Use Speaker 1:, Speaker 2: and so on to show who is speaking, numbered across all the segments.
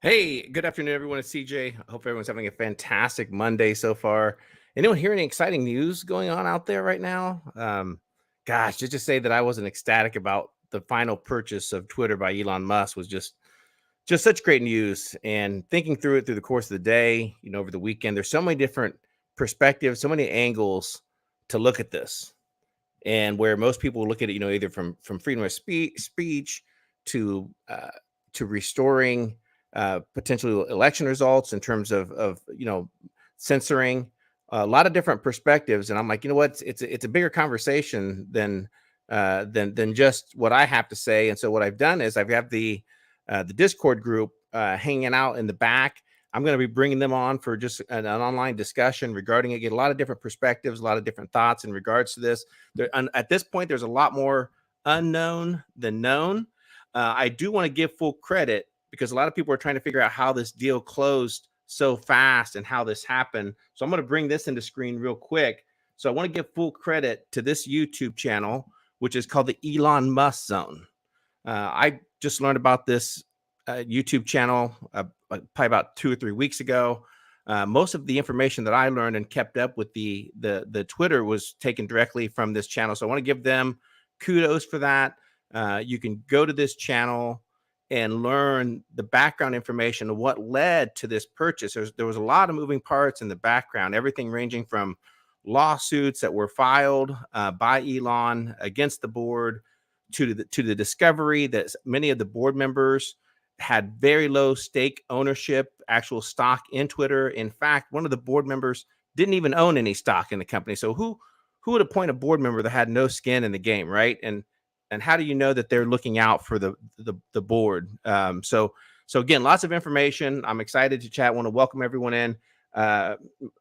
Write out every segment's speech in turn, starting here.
Speaker 1: Hey, good afternoon, everyone. It's CJ. I hope everyone's having a fantastic Monday so far. Anyone hear any exciting news going on out there right now? Gosh, just to say that I wasn't ecstatic about the final purchase of Twitter by Elon Musk was just such great news. And thinking through it through the course of the day, over the weekend, there's so many different perspectives, so many angles to look at this. And where most people look at it, either from freedom of speech to to restoring potential election results in terms of censoring a lot of different perspectives. And I'm like, you know what, it's a bigger conversation than just what I have to say. And so what I've done is I've got the Discord group hanging out in the back. I'm going to be bringing them on for just an online discussion regarding it, get a lot of different perspectives, a lot of different thoughts in regards to this. At this point, there's a lot more unknown than known. I do want to give full credit because a lot of people are trying to figure out how this deal closed so fast and how this happened. So I'm going to bring this into screen real quick. So I want to give full credit to this YouTube channel, which is called the Elon Musk Zone. I just learned about this YouTube channel probably about 2 or 3 weeks ago. Most of the information that I learned and kept up with the Twitter was taken directly from this channel. So I want to give them kudos for that. You can go to this channel and learn the background information of what led to this purchase. There was a lot of moving parts in the background, everything ranging from lawsuits that were filed by Elon against the board to the discovery that many of the board members had very low stake ownership, actual stock in Twitter. In fact, one of the board members didn't even own any stock in the company. So who would appoint a board member that had no skin in the game, right? And how do you know that they're looking out for the board? So again, lots of information. I'm excited to chat. Want to welcome everyone in.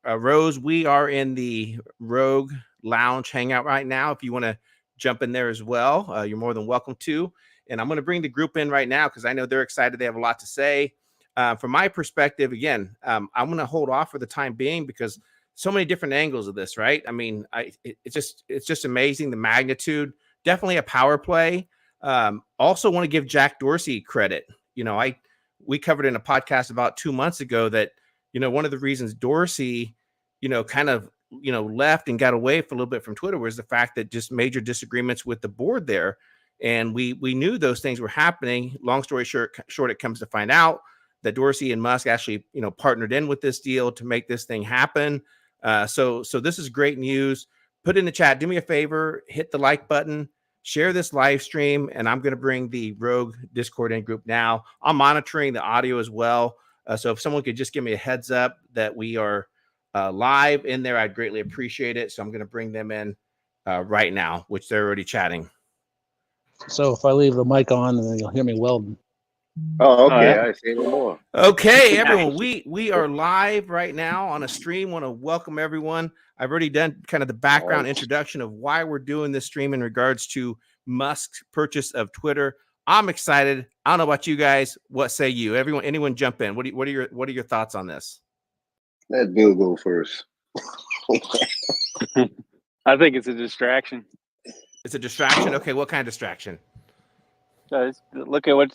Speaker 1: Rose, we are in the Rogue Lounge Hangout right now. If you want to jump in there as well, you're more than welcome to. And I'm going to bring the group in right now because I know they're excited. They have a lot to say. From my perspective, again, I'm going to hold off for the time being because so many different angles of this, right? I mean, it's just amazing the magnitude. Definitely a power play. Also want to give Jack Dorsey credit. We covered in a podcast about 2 months ago that, one of the reasons Dorsey, kind of, left and got away for a little bit from Twitter was the fact that just major disagreements with the board there. And we knew those things were happening. Long story short, it comes to find out that Dorsey and Musk actually, partnered in with this deal to make this thing happen. So this is great news. Put in the chat, do me a favor, hit the like button, share this live stream, and I'm going to bring the Rogue Discord in group now. I'm monitoring the audio as well. So if someone could just give me a heads up that we are live in there, I'd greatly appreciate it. So I'm going to bring them in right now, which they're already chatting.
Speaker 2: So if I leave the mic on, then you'll hear me welding.
Speaker 3: Oh, okay. I see no more.
Speaker 1: Okay, everyone, we are live right now on a stream. Want to welcome everyone. I've already done kind of the background introduction of why we're doing this stream in regards to Musk's purchase of Twitter. I'm excited. I don't know about you guys. What say you? Anyone jump in. What are your thoughts on this?
Speaker 3: Let Bill go first.
Speaker 4: I think it's a distraction.
Speaker 1: It's a distraction. Okay, what kind of distraction?
Speaker 4: Look at what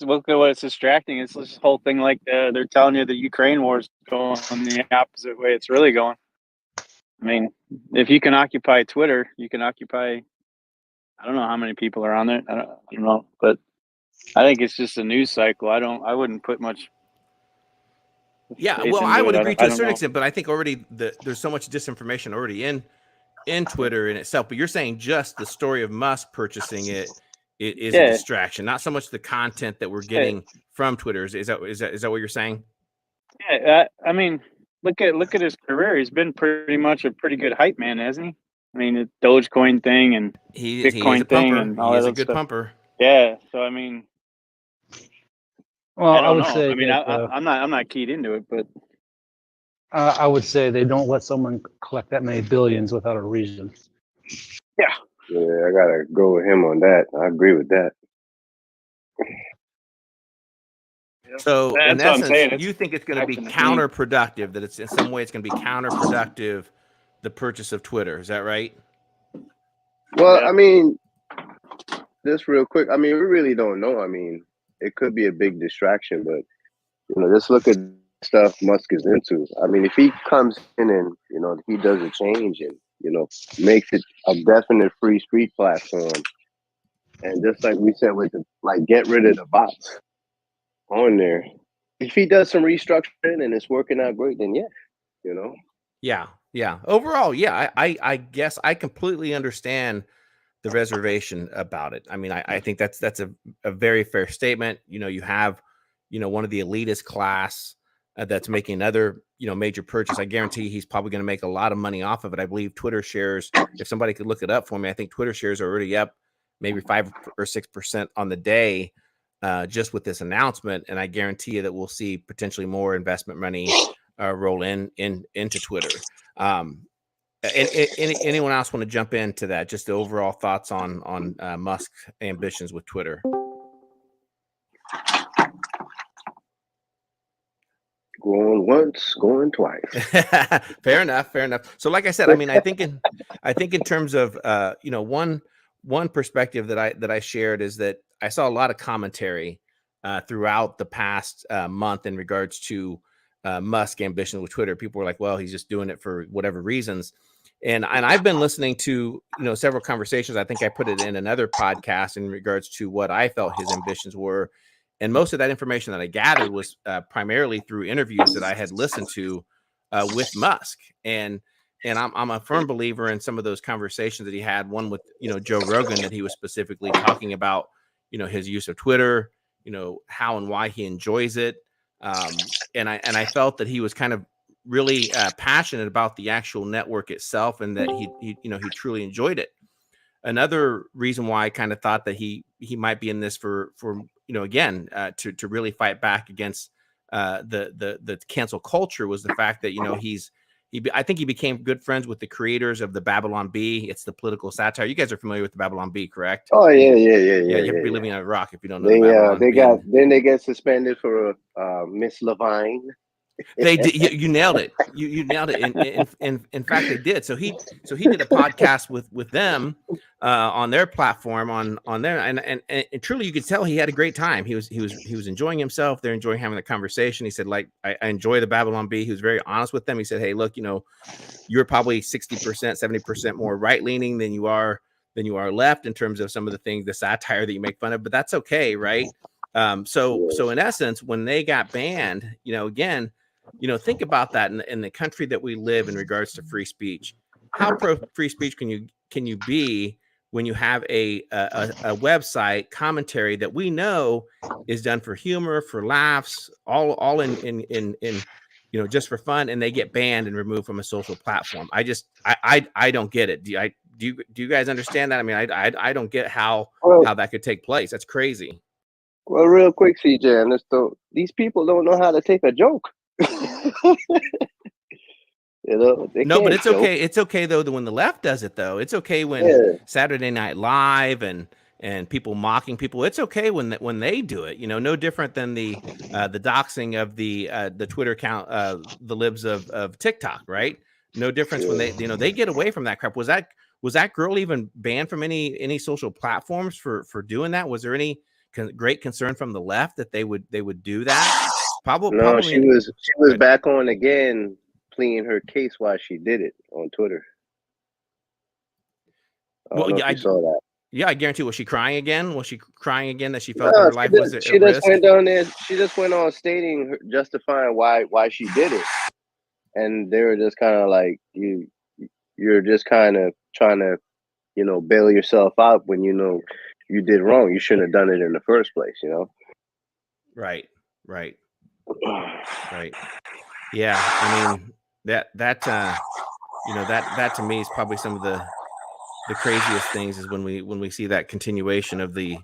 Speaker 4: it's distracting. It's this whole thing like they're telling you the Ukraine war is going the opposite way it's really going. I mean, if you can occupy Twitter, you can occupy. I don't know how many people are on there. I don't know, but I think it's just a news cycle. I wouldn't put much.
Speaker 1: Yeah, well, I would agree to a certain extent, but I think already there's so much disinformation already in Twitter in itself. But you're saying just the story of Musk purchasing it is a distraction, not so much the content that we're getting from Twitter. Is that what you're saying?
Speaker 4: Yeah, I mean, look at his career. He's been pretty much a pretty good hype man, hasn't he? I mean, the Dogecoin thing and Bitcoin thing and all that.
Speaker 1: He's a good pumper.
Speaker 4: Yeah, so I mean,
Speaker 2: well,
Speaker 4: I would say. I mean, I'm not keyed into it, but
Speaker 2: I would say they don't let someone collect that many billions without a reason.
Speaker 4: Yeah.
Speaker 3: Yeah, I gotta go with him on that. I agree with that.
Speaker 1: So in essence, you think it's going to be counterproductive, that it's in some way it's going to be counterproductive, the purchase of Twitter. Is that right?
Speaker 3: Well, I mean, just real quick. I mean, we really don't know. I mean, it could be a big distraction, but Just look at stuff Musk is into. I mean, if he comes in and he does a change and makes it a definite free speech platform, and just like we said with get rid of the bots on there. If he does some restructuring and it's working out great, then
Speaker 1: Yeah. Overall, yeah, I guess I completely understand the reservation about it. I mean, I think that's a very fair statement. You have, one of the elitist class that's making another, major purchase. I guarantee he's probably going to make a lot of money off of it. I believe Twitter shares, if somebody could look it up for me, I think Twitter shares are already up maybe 5 or 6% on the day, just with this announcement. And I guarantee you that we'll see potentially more investment money roll into Twitter. And anyone else want to jump into that? Just the overall thoughts on Musk's ambitions with Twitter.
Speaker 3: Going once, going twice.
Speaker 1: Fair enough. So, like I said, I mean, I think in terms of one perspective that I shared is that I saw a lot of commentary throughout the past month in regards to Musk ambition with Twitter. People were like, well, he's just doing it for whatever reasons. And I've been listening to, several conversations. I think I put it in another podcast in regards to what I felt his ambitions were. And most of that information that I gathered was primarily through interviews that I had listened to with Musk. And I'm a firm believer in some of those conversations that he had. One with, Joe Rogan, that he was specifically talking about, his use of Twitter, how and why he enjoys it. And I felt that he was kind of really passionate about the actual network itself, and that he truly enjoyed it. Another reason why I kind of thought that he might be in this for again to really fight back against the cancel culture was the fact that I think he became good friends with the creators of the Babylon Bee. It's the political satire. You guys are familiar with the Babylon Bee, correct?
Speaker 3: Oh yeah.
Speaker 1: You have to be living on a rock if you don't know.
Speaker 3: They get suspended for Miss Levine.
Speaker 1: They did. You nailed it. You nailed it. In fact, they did. So he did a podcast with them on their platform on there, and truly you could tell he had a great time. He was enjoying himself. They're enjoying having the conversation. He said, like, I enjoy the Babylon Bee. He was very honest with them. He said, hey, look, you're probably 60%, 70% more right leaning than you are left in terms of some of the things, the satire that you make fun of, but that's okay, right? So in essence, when they got banned, again, think about that in the country that we live in regards to free speech. How pro free speech can you be when you have a website commentary that we know is done for humor, for laughs, all in just for fun, and they get banned and removed from a social platform? I don't get it. Do you guys understand that? I mean, I don't get how that could take place. That's crazy.
Speaker 3: Well, real quick, CJ, these people don't know how to take a joke. No, but
Speaker 1: it's okay. It's okay though that when the left does it, though. It's okay when Saturday Night Live and people mocking people. It's okay when they do it. No different than the doxing of the Twitter account, the libs of TikTok, right? No difference when they get away from that crap. Was that girl even banned from any social platforms for doing that? Was there any great concern from the left that they would do that?
Speaker 3: Probably. She was back on again, pleading her case while she did it on Twitter.
Speaker 1: Well,
Speaker 3: yeah, I saw that.
Speaker 1: Yeah, I guarantee. Was she crying again? Was she crying again that she felt that her life was at risk?
Speaker 3: She just went down there. She just went on stating, justifying why she did it, and they were just kind of like, you're just kind of trying to, bail yourself out when you did wrong. You shouldn't have done it in the first place.
Speaker 1: Right. Yeah, I mean that to me is probably some of the craziest things is when we see that continuation of the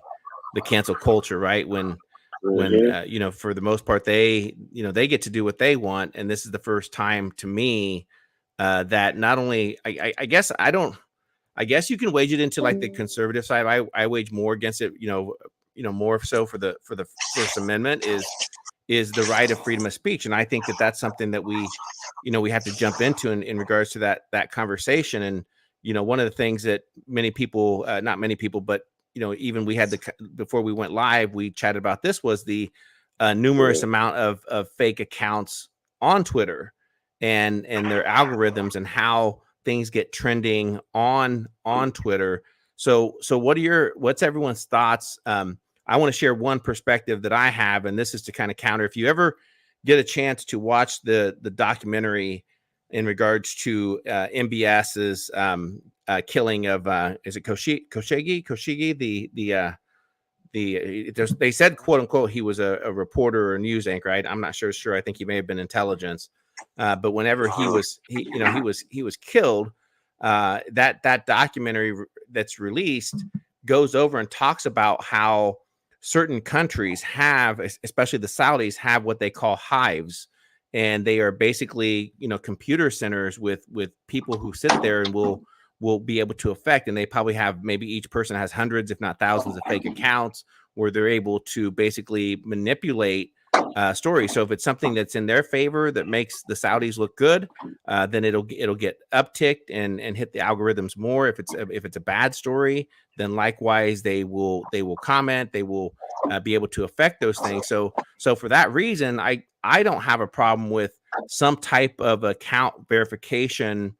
Speaker 1: cancel culture, right? When for the most part they get to do what they want, and this is the first time to me that not only I guess you can wage it into like the conservative side. I wage more against it, more so for the First Amendment is the right of freedom of speech. And I think that that's something that we have to jump into in regards to that conversation. And, one of the things that many people, not many people, but, even we had before we went live, we chatted about this was the a numerous amount of fake accounts on Twitter and their algorithms and how things get trending on Twitter. So what's everyone's thoughts? I want to share one perspective that I have, and this is to kind of counter. If you ever get a chance to watch the documentary in regards to MBS's killing of is it Khashoggi? They said quote unquote he was a reporter or a news anchor. I'm not sure. I think he may have been intelligence. But whenever he was killed, that documentary that's released goes over and talks about how certain countries have, especially the Saudis, have what they call hives, and they are basically computer centers with people who sit there and will be able to affect, and they probably have, maybe each person has hundreds if not thousands of fake accounts where they're able to basically manipulate stories. So if it's something that's in their favor that makes the Saudis look good, then it'll get upticked and hit the algorithms more. If it's a bad story, then likewise they will comment, they will be able to affect those things. So for that reason, I don't have a problem with some type of account verification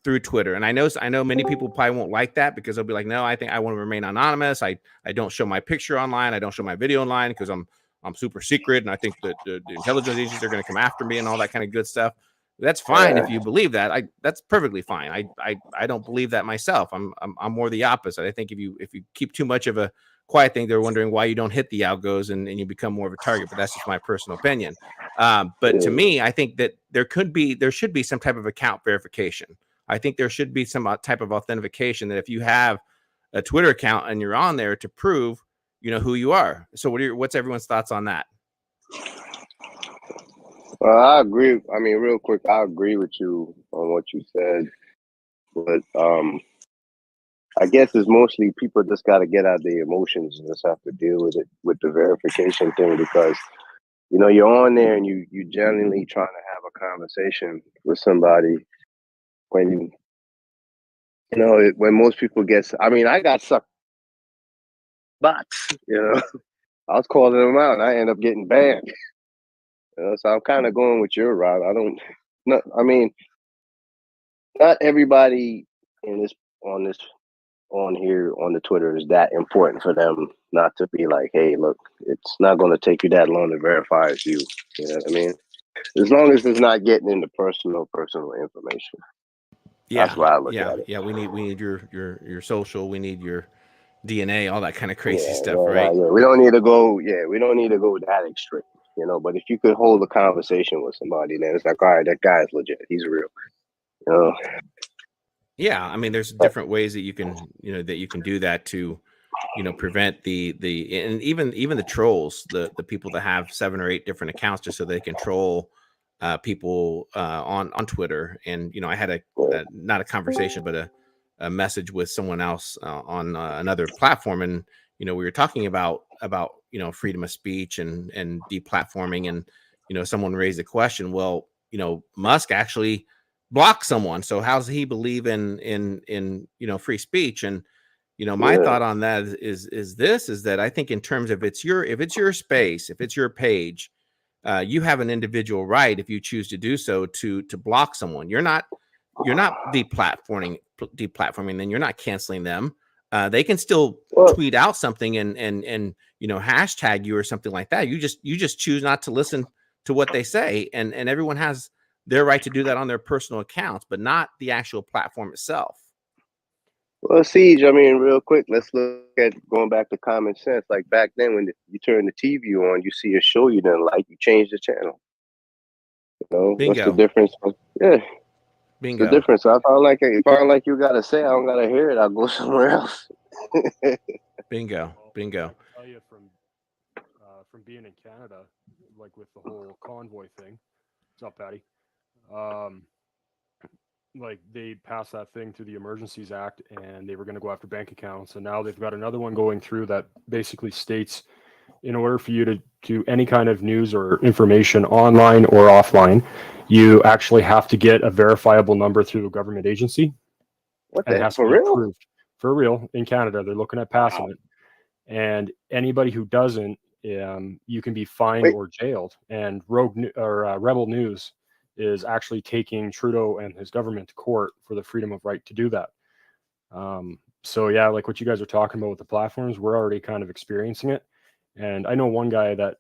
Speaker 1: through Twitter. And I know many people probably won't like that because they'll be like, no, I think I want to remain anonymous. I don't show my picture online. I don't show my video online because I'm super secret. And I think that the intelligence agencies are going to come after me and all that kind of good stuff. That's fine if you believe that. That's perfectly fine. I don't believe that myself. I'm more the opposite. I think if you keep too much of a quiet thing, they're wondering why you don't hit the algos and you become more of a target. But that's just my personal opinion. But to me, I think that there should be some type of account verification. I think there should be some type of authentication that if you have a Twitter account and you're on there to prove, who you are. So what's everyone's thoughts on that?
Speaker 3: Well, I agree. I mean, real quick, I agree with you on what you said, but I guess it's mostly people just got to get out their emotions and just have to deal with it with the verification thing, because you're on there and you genuinely trying to have a conversation with somebody when when most people I got sucked bots, I was calling them out and I end up getting banned. So I'm kind of going with your route. Not everybody on here on the Twitter is that important for them not to be like, hey, look, it's not going to take you that long to verify it's you. You know what I mean? As long as it's not getting into personal information.
Speaker 1: Yeah,
Speaker 3: that's why I look at it.
Speaker 1: Yeah, we need your social, we need your DNA, all that kind of crazy stuff,
Speaker 3: yeah,
Speaker 1: right?
Speaker 3: Yeah. We don't need to go that extreme, but if you could hold a conversation with somebody, then it's like, all right, that guy is legit. He's real.
Speaker 1: Yeah, I mean, there's different ways that you can do that to, prevent the and even the trolls, the people that have 7 or 8 different accounts just so they can troll people on Twitter. And I had not a conversation, but a message with someone else on another platform, and we were talking about freedom of speech and deplatforming, and someone raised the question, well, Musk actually block someone, so how's he believe in free speech? And my thought on that is that I think in terms of if it's your space, if it's your page, you have an individual right, if you choose to do so, to block someone. You're not deplatforming, then you're not canceling them. They can still tweet out something and hashtag you or something like that. You just choose not to listen to what they say, and everyone has their right to do that on their personal accounts, but not the actual platform itself.
Speaker 3: Well, Siege, I mean, real quick, let's look at going back to common sense. Like back then, when you turn the TV on, you see a show you didn't like, you change the channel.
Speaker 1: Bingo.
Speaker 3: What's the difference? Yeah.
Speaker 1: Bingo.
Speaker 3: The difference. So if I don't like you gotta say, I don't gotta hear it, I'll go somewhere else.
Speaker 1: Bingo.
Speaker 2: I'll tell you from being in Canada, like with the whole convoy thing. What's up, Patty? Like they passed that thing through the Emergencies Act, and they were going to go after bank accounts, and now they've got another one going through that basically states, in order for you to do any kind of news or information online or offline, you actually have to get a verifiable number through a government agency.
Speaker 3: What
Speaker 2: and
Speaker 3: the
Speaker 2: it has
Speaker 3: for
Speaker 2: to be
Speaker 3: real?
Speaker 2: approved. For real, in Canada, they're looking at passing it. And anybody who doesn't you can be fined or jailed. And Rebel News is actually taking Trudeau and his government to court for the freedom of right to do that. So yeah, like what you guys are talking about with the platforms, we're already kind of experiencing it. And I know one guy that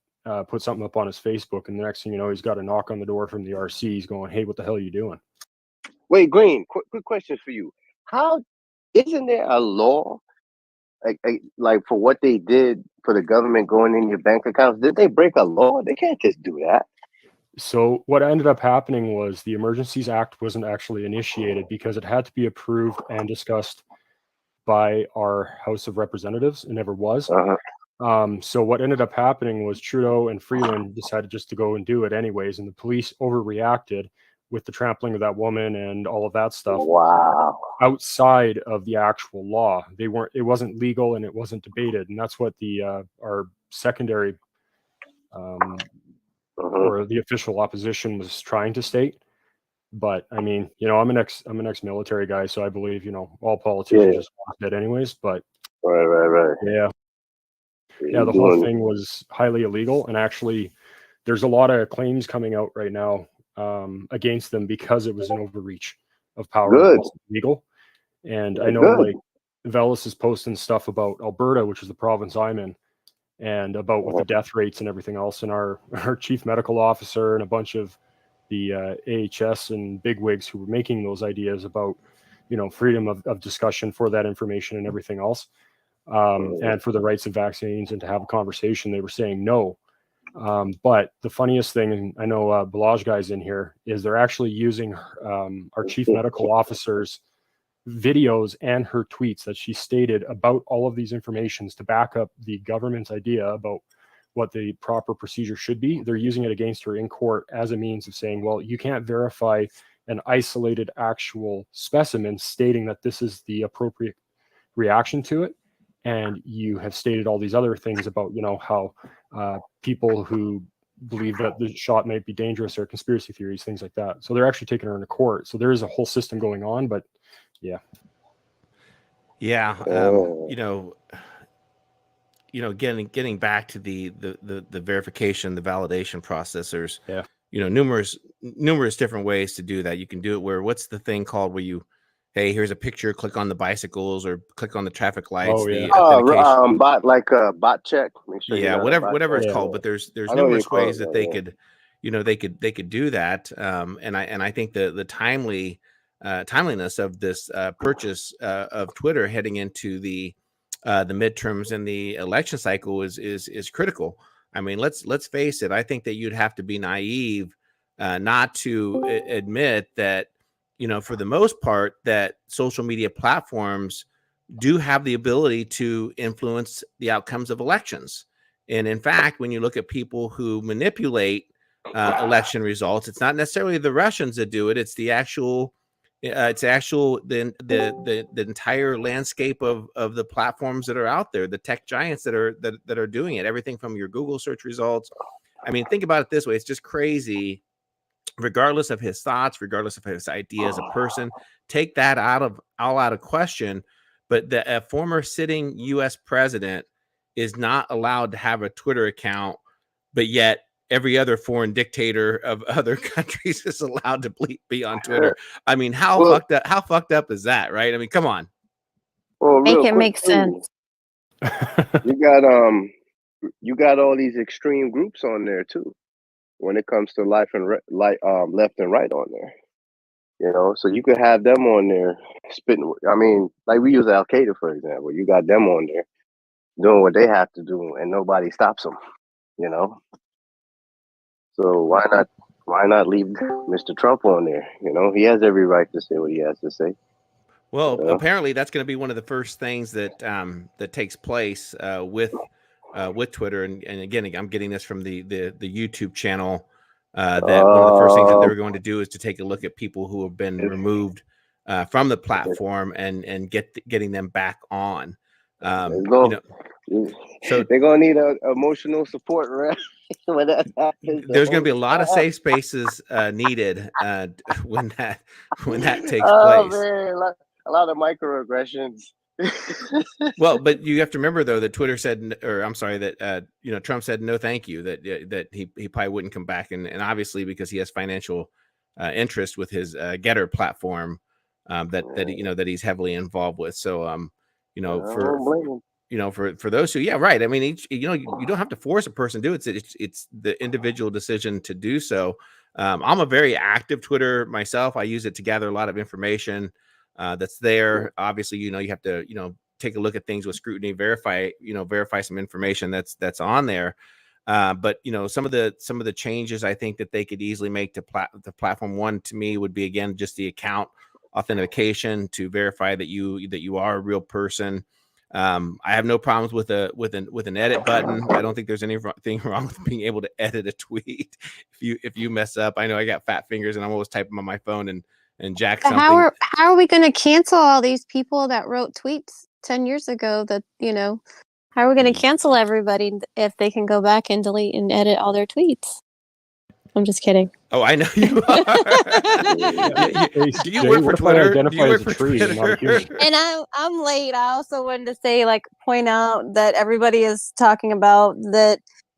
Speaker 2: put something up on his Facebook, and the next thing you know, he's got a knock on the door from the RC. He's going, "Hey, what the hell are you doing?"
Speaker 3: Wait, Green, quick question for you. How isn't there a law like for what they did for the government going in your bank accounts? Did they break a law? They can't just do that.
Speaker 2: So what ended up happening was the Emergencies Act wasn't actually initiated because it had to be approved and discussed by our House of Representatives. It never was. So what ended up happening was Trudeau and Freeland decided just to go and do it anyways, and the police overreacted with the trampling of that woman and all of that stuff.
Speaker 3: Wow.
Speaker 2: Outside of the actual law, it wasn't legal and it wasn't debated, and that's what the our secondary or the official opposition was trying to state. But I mean, you know, I'm an ex-military guy, so I believe, you know, all politicians just want that anyways. But
Speaker 3: right.
Speaker 2: Yeah, the whole thing was highly illegal, and actually, there's a lot of claims coming out right now against them because it was an overreach of power.
Speaker 3: Good.
Speaker 2: It wasn't legal, and I know like Velas is posting stuff about Alberta, which is the province I'm in, and about with the death rates and everything else. And our chief medical officer and a bunch of the AHS and bigwigs who were making those ideas about, you know, freedom of discussion for that information and everything else, and for the rights of vaccines and to have a conversation, they were saying no. But the funniest thing, and I know Balaj guy's in here, is they're actually using our chief medical officer's videos and her tweets that she stated about all of these informations to back up the government's idea about what the proper procedure should be. They're using it against her in court as a means of saying, well, you can't verify an isolated actual specimen stating that this is the appropriate reaction to it. And you have stated all these other things about, you know, how people who believe that the shot might be dangerous or conspiracy theories, things like that. So they're actually taking her into court. So there is a whole system going on, but yeah.
Speaker 1: Getting back to the verification, the validation process, there's numerous different ways to do that. You can do it where, what's the thing called where you, hey, here's a picture, click on the bicycles or click on the traffic lights.
Speaker 3: Bot check. Make sure
Speaker 1: whatever it's called. But there's numerous ways that they could, they could do that. And I think the timeliness of this purchase of Twitter heading into the midterms and the election cycle is critical. I mean, let's face it. I think that you'd have to be naive not to admit that, for the most part, that social media platforms do have the ability to influence the outcomes of elections. And in fact, when you look at people who manipulate election results, it's not necessarily the Russians that do it. It's the entire landscape of the platforms that are out there, the tech giants that are doing it. Everything from your Google search results. I mean, think about it this way: it's just crazy. Regardless of his thoughts, regardless of his idea as a person, take that out of question. But a former sitting U.S. president is not allowed to have a Twitter account, but yet every other foreign dictator of other countries is allowed to be on Twitter. I mean, how fucked up is that, right? I mean, come on.
Speaker 5: Well, make it make sense.
Speaker 3: You got all these extreme groups on there too, when it comes to left and right on there. So you could have them on there spitting. I mean, like we use Al Qaeda for example. You got them on there doing what they have to do, and nobody stops them. So why not leave Mr. Trump on there? He has every right to say what he has to say.
Speaker 1: Well, apparently that's going to be one of the first things that takes place with Twitter. And again, I'm getting this from the YouTube channel. That one of the first things that they're going to do is to take a look at people who have been removed from the platform and getting them back on.
Speaker 3: So they're gonna need emotional support, right? When that happens,
Speaker 1: there's going to be a lot of safe spaces needed when that takes place.
Speaker 3: Man, a lot of microaggressions.
Speaker 1: Well, but you have to remember though that Twitter said, or I'm sorry, that Trump said no, thank you. That he probably wouldn't come back, and obviously because he has financial interest with his Getter platform that he's heavily involved with. So for those who, yeah, right. I mean, you don't have to force a person to do it. It's the individual decision to do so. I'm a very active Twitter myself. I use it to gather a lot of information that's there. Obviously, you have to, take a look at things with scrutiny, verify some information that's on there. But some of the changes I think that they could easily make to the platform. One to me would be, again, just the account authentication to verify that you are a real person. I have no problems with an edit button. I don't think there's anything wrong with being able to edit a tweet if you mess up. I know I got fat fingers and I'm always typing on my phone and jack something.
Speaker 5: How are we going to cancel all these people that wrote tweets 10 years ago that, how are we going to cancel everybody if they can go back and delete and edit all their tweets? I'm just kidding.
Speaker 1: Oh, I know you are. Do you work for Twitter? Do you work for Twitter?
Speaker 5: And I'm late. I also wanted to point out that everybody is talking about that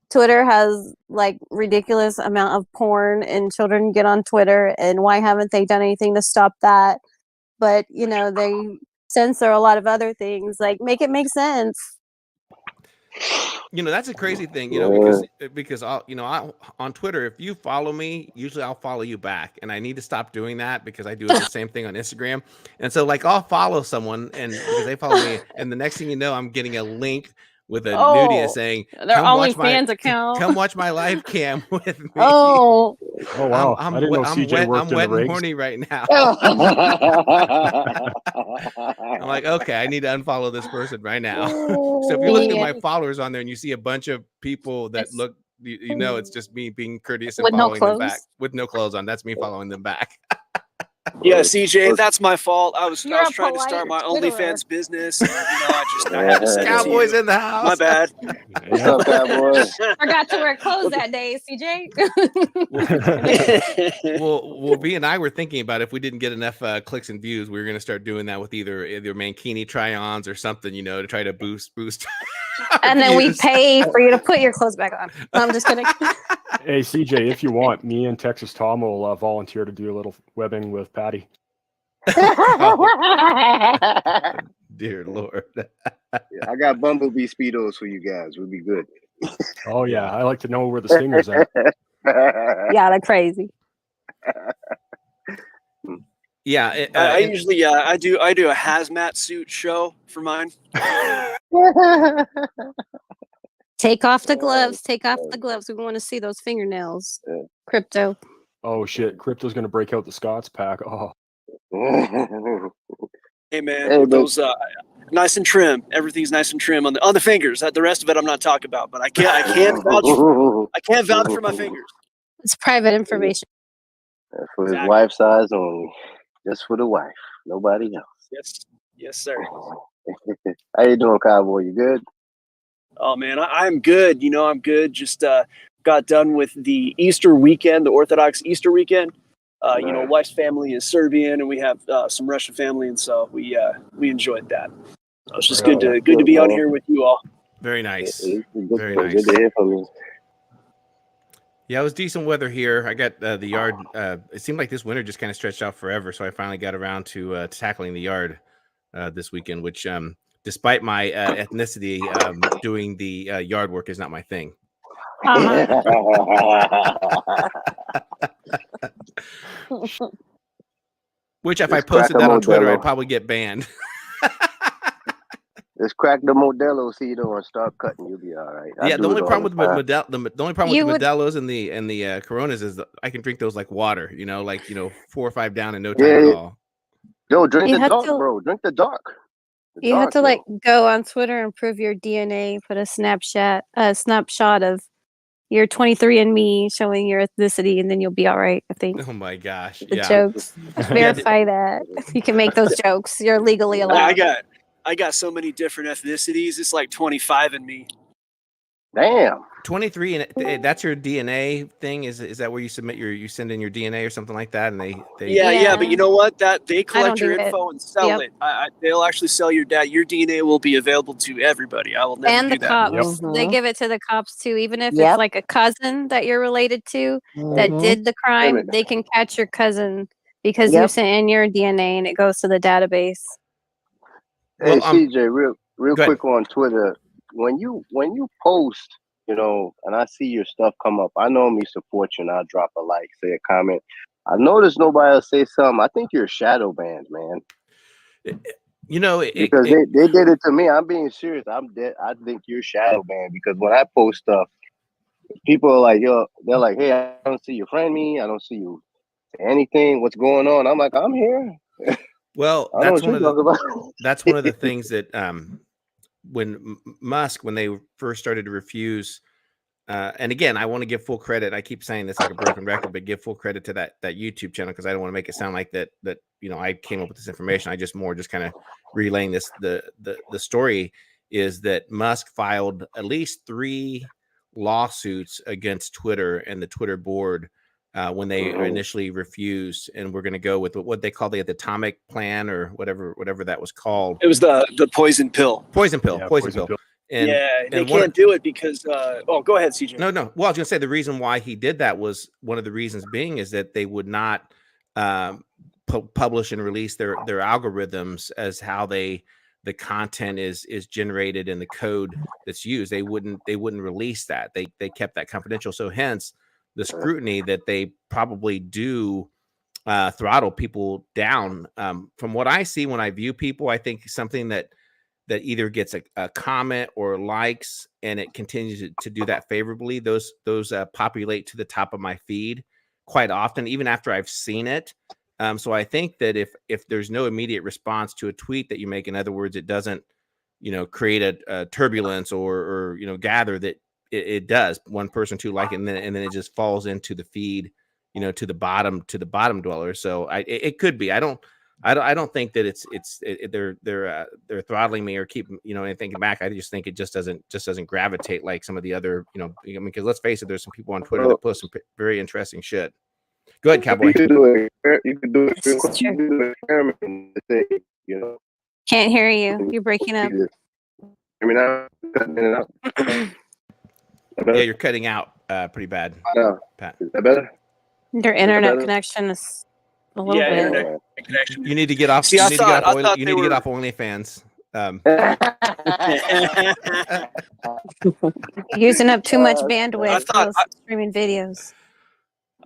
Speaker 5: Twitter has ridiculous amount of porn and children get on Twitter, and why haven't they done anything to stop that? But they censor a lot of other things. Make it make sense.
Speaker 1: That's a crazy thing, because on Twitter, if you follow me, usually I'll follow you back, and I need to stop doing that because I do the same thing on Instagram. And so I'll follow someone and because they follow me, and the next thing you know, I'm getting a link with a nudity saying
Speaker 5: their OnlyFans account.
Speaker 1: Come watch my live cam with me.
Speaker 2: Oh wow! I didn't know CJ worked
Speaker 1: I'm wet
Speaker 2: in the
Speaker 1: and
Speaker 2: rigs.
Speaker 1: horny right now. I'm like, okay, I need to unfollow this person right now. So if you look at my followers on there and you see a bunch of people that look, it's just me being courteous and following them back with no clothes on. That's me following them back.
Speaker 6: Yeah, CJ, that's my fault. I was trying to start my OnlyFans business. And, I had to send
Speaker 1: Cowboys in the house.
Speaker 6: My bad.
Speaker 3: What's up, Cowboys?
Speaker 5: Forgot to wear clothes that day, CJ.
Speaker 1: Well, B and I were thinking about if we didn't get enough clicks and views, we were going to start doing that with either mankini try-ons or something, to try to boost.
Speaker 5: And then we pay for you to put your clothes back on. No, I'm just kidding.
Speaker 2: Hey, CJ, if you want, me and Texas Tom will volunteer to do a little webbing with Patty.
Speaker 1: Dear Lord.
Speaker 3: I got Bumblebee Speedos for you guys. We'll be good.
Speaker 2: Oh, yeah. I like to know where the stinger's at.
Speaker 5: Yeah, they're crazy.
Speaker 1: Yeah.
Speaker 6: I usually I do a hazmat suit show for mine.
Speaker 5: Take off the gloves. Take off the gloves. We want to see those fingernails. Crypto.
Speaker 2: Oh shit! Crypto's gonna break out the Scots pack. Oh.
Speaker 6: Hey man, those nice and trim. Everything's nice and trim on the fingers. The rest of it I'm not talking about. But I can't vouch for my fingers.
Speaker 5: It's private information.
Speaker 3: For his wife's eyes only. Just for the wife. Nobody else.
Speaker 6: Yes, sir.
Speaker 3: How you doing, Cowboy? You good?
Speaker 6: Oh man, I'm good. I'm good. Just got done with the Easter weekend, the Orthodox Easter weekend. Wife's family is Serbian, and we have some Russian family, and so we enjoyed that. So it's just good to be on here with you all.
Speaker 1: Very nice.
Speaker 3: Very nice. Good to hear from you.
Speaker 1: Yeah, it was decent weather here. I got the yard. It seemed like this winter just kind of stretched out forever, so I finally got around to tackling the yard this weekend, which despite my ethnicity, doing the yard work is not my thing. Which, if I posted that on Twitter, I'd probably get banned.
Speaker 3: Just crack the Modelo Cito and start cutting. You'll be all right.
Speaker 1: Yeah, the only problem with the only problem with the Modelos and the Coronas is that I can drink those like water. 4 or 5 down in no time at all.
Speaker 3: Yo, drink the dark, bro. Drink the dark.
Speaker 5: You have to go on Twitter and prove your DNA. Put a snapshot of your 23andMe showing your ethnicity, and then you'll be all right. I think.
Speaker 1: Oh my gosh!
Speaker 5: The jokes. Verify that you can make those jokes. You're legally allowed.
Speaker 6: I got so many different ethnicities. It's like 25andMe.
Speaker 3: Damn.
Speaker 1: 23, and that's your DNA thing. Is that where you submit you send in your DNA or something like that, and they
Speaker 6: Yeah, but you know what? That they collect your
Speaker 5: do it.
Speaker 6: info and sell it. They'll actually sell your data. Your DNA will be available to everybody. I will never
Speaker 5: And
Speaker 6: do
Speaker 5: the
Speaker 6: that.
Speaker 5: cops, they
Speaker 7: Mhm.
Speaker 5: give it to the cops too. Even if
Speaker 7: Yep.
Speaker 5: it's like a cousin that you're related to that
Speaker 7: Mhm.
Speaker 5: did the crime,
Speaker 3: minute.
Speaker 5: they can catch your cousin because you
Speaker 7: Yep.
Speaker 5: sent in your DNA and it goes to the database.
Speaker 3: Hey,
Speaker 1: Well,
Speaker 3: CJ, real
Speaker 1: go ahead.
Speaker 3: quick on Twitter. When you post, you know, and I see your stuff come up, I normally support you and I'll drop a like, say a comment. I notice nobody else say something. I think you're shadow banned, man.
Speaker 1: You know,
Speaker 3: Because they did it to me. I'm being serious. I'm dead. I think you're shadow banned because when I post stuff, people are like, yo, they're like, hey, I don't see you friend me. I don't see you say anything. What's going on? I'm like, I'm here.
Speaker 1: well,
Speaker 3: I know what you're talking about.
Speaker 1: that's one of the things that when Musk, when they first started to refuse, and again, I want to give full credit. I keep saying this like a broken record, but give full credit to that YouTube channel because I don't want to make it sound like that you know I came up with this information. I just kind of relaying this. The story is that Musk filed at least 3 lawsuits against Twitter and the Twitter board when they initially refused, and we're going to go with what they call the atomic plan or whatever that was called.
Speaker 6: It was the poison pill.
Speaker 1: Poison pill. And,
Speaker 6: they can't do it because. Go ahead, CJ.
Speaker 1: No. Well, I was gonna say the reason why he did that was one of the reasons being is that they would not publish and release their algorithms as how the content is generated and the code that's used. They wouldn't release that. They kept that confidential. So hence the scrutiny that they probably do throttle people down. From what I see when I view people, I think something that either gets a comment or likes and it continues to do that favorably, those populate to the top of my feed quite often, even after I've seen it. So I think that if there's no immediate response to a tweet that you make, in other words, it doesn't, you know, create a turbulence or you know, gather that it does one person to like it, and then it just falls into the feed, you know, to the bottom dweller. So it could be. I don't think that they're throttling me or keep, you know, anything back. I just think it just doesn't gravitate like some of the other, you know, I mean, because let's face it, there's some people on Twitter that post some very interesting shit. Go ahead, Cowboy.
Speaker 3: You could do it real quick. You could do an experiment and say, you know.
Speaker 5: Can't hear you. You're breaking up.
Speaker 3: I mean,
Speaker 1: Yeah, you're cutting out pretty bad.
Speaker 3: No.
Speaker 1: Pat.
Speaker 3: Is that better?
Speaker 5: Your internet connection is a little bit.
Speaker 6: Internet connection.
Speaker 1: You need to get off.
Speaker 6: See,
Speaker 1: you
Speaker 6: I
Speaker 1: need
Speaker 6: thought
Speaker 1: to
Speaker 6: they
Speaker 1: get
Speaker 6: were-
Speaker 1: off OnlyFans.
Speaker 5: Using up too much bandwidth.
Speaker 6: I thought-
Speaker 5: Streaming videos.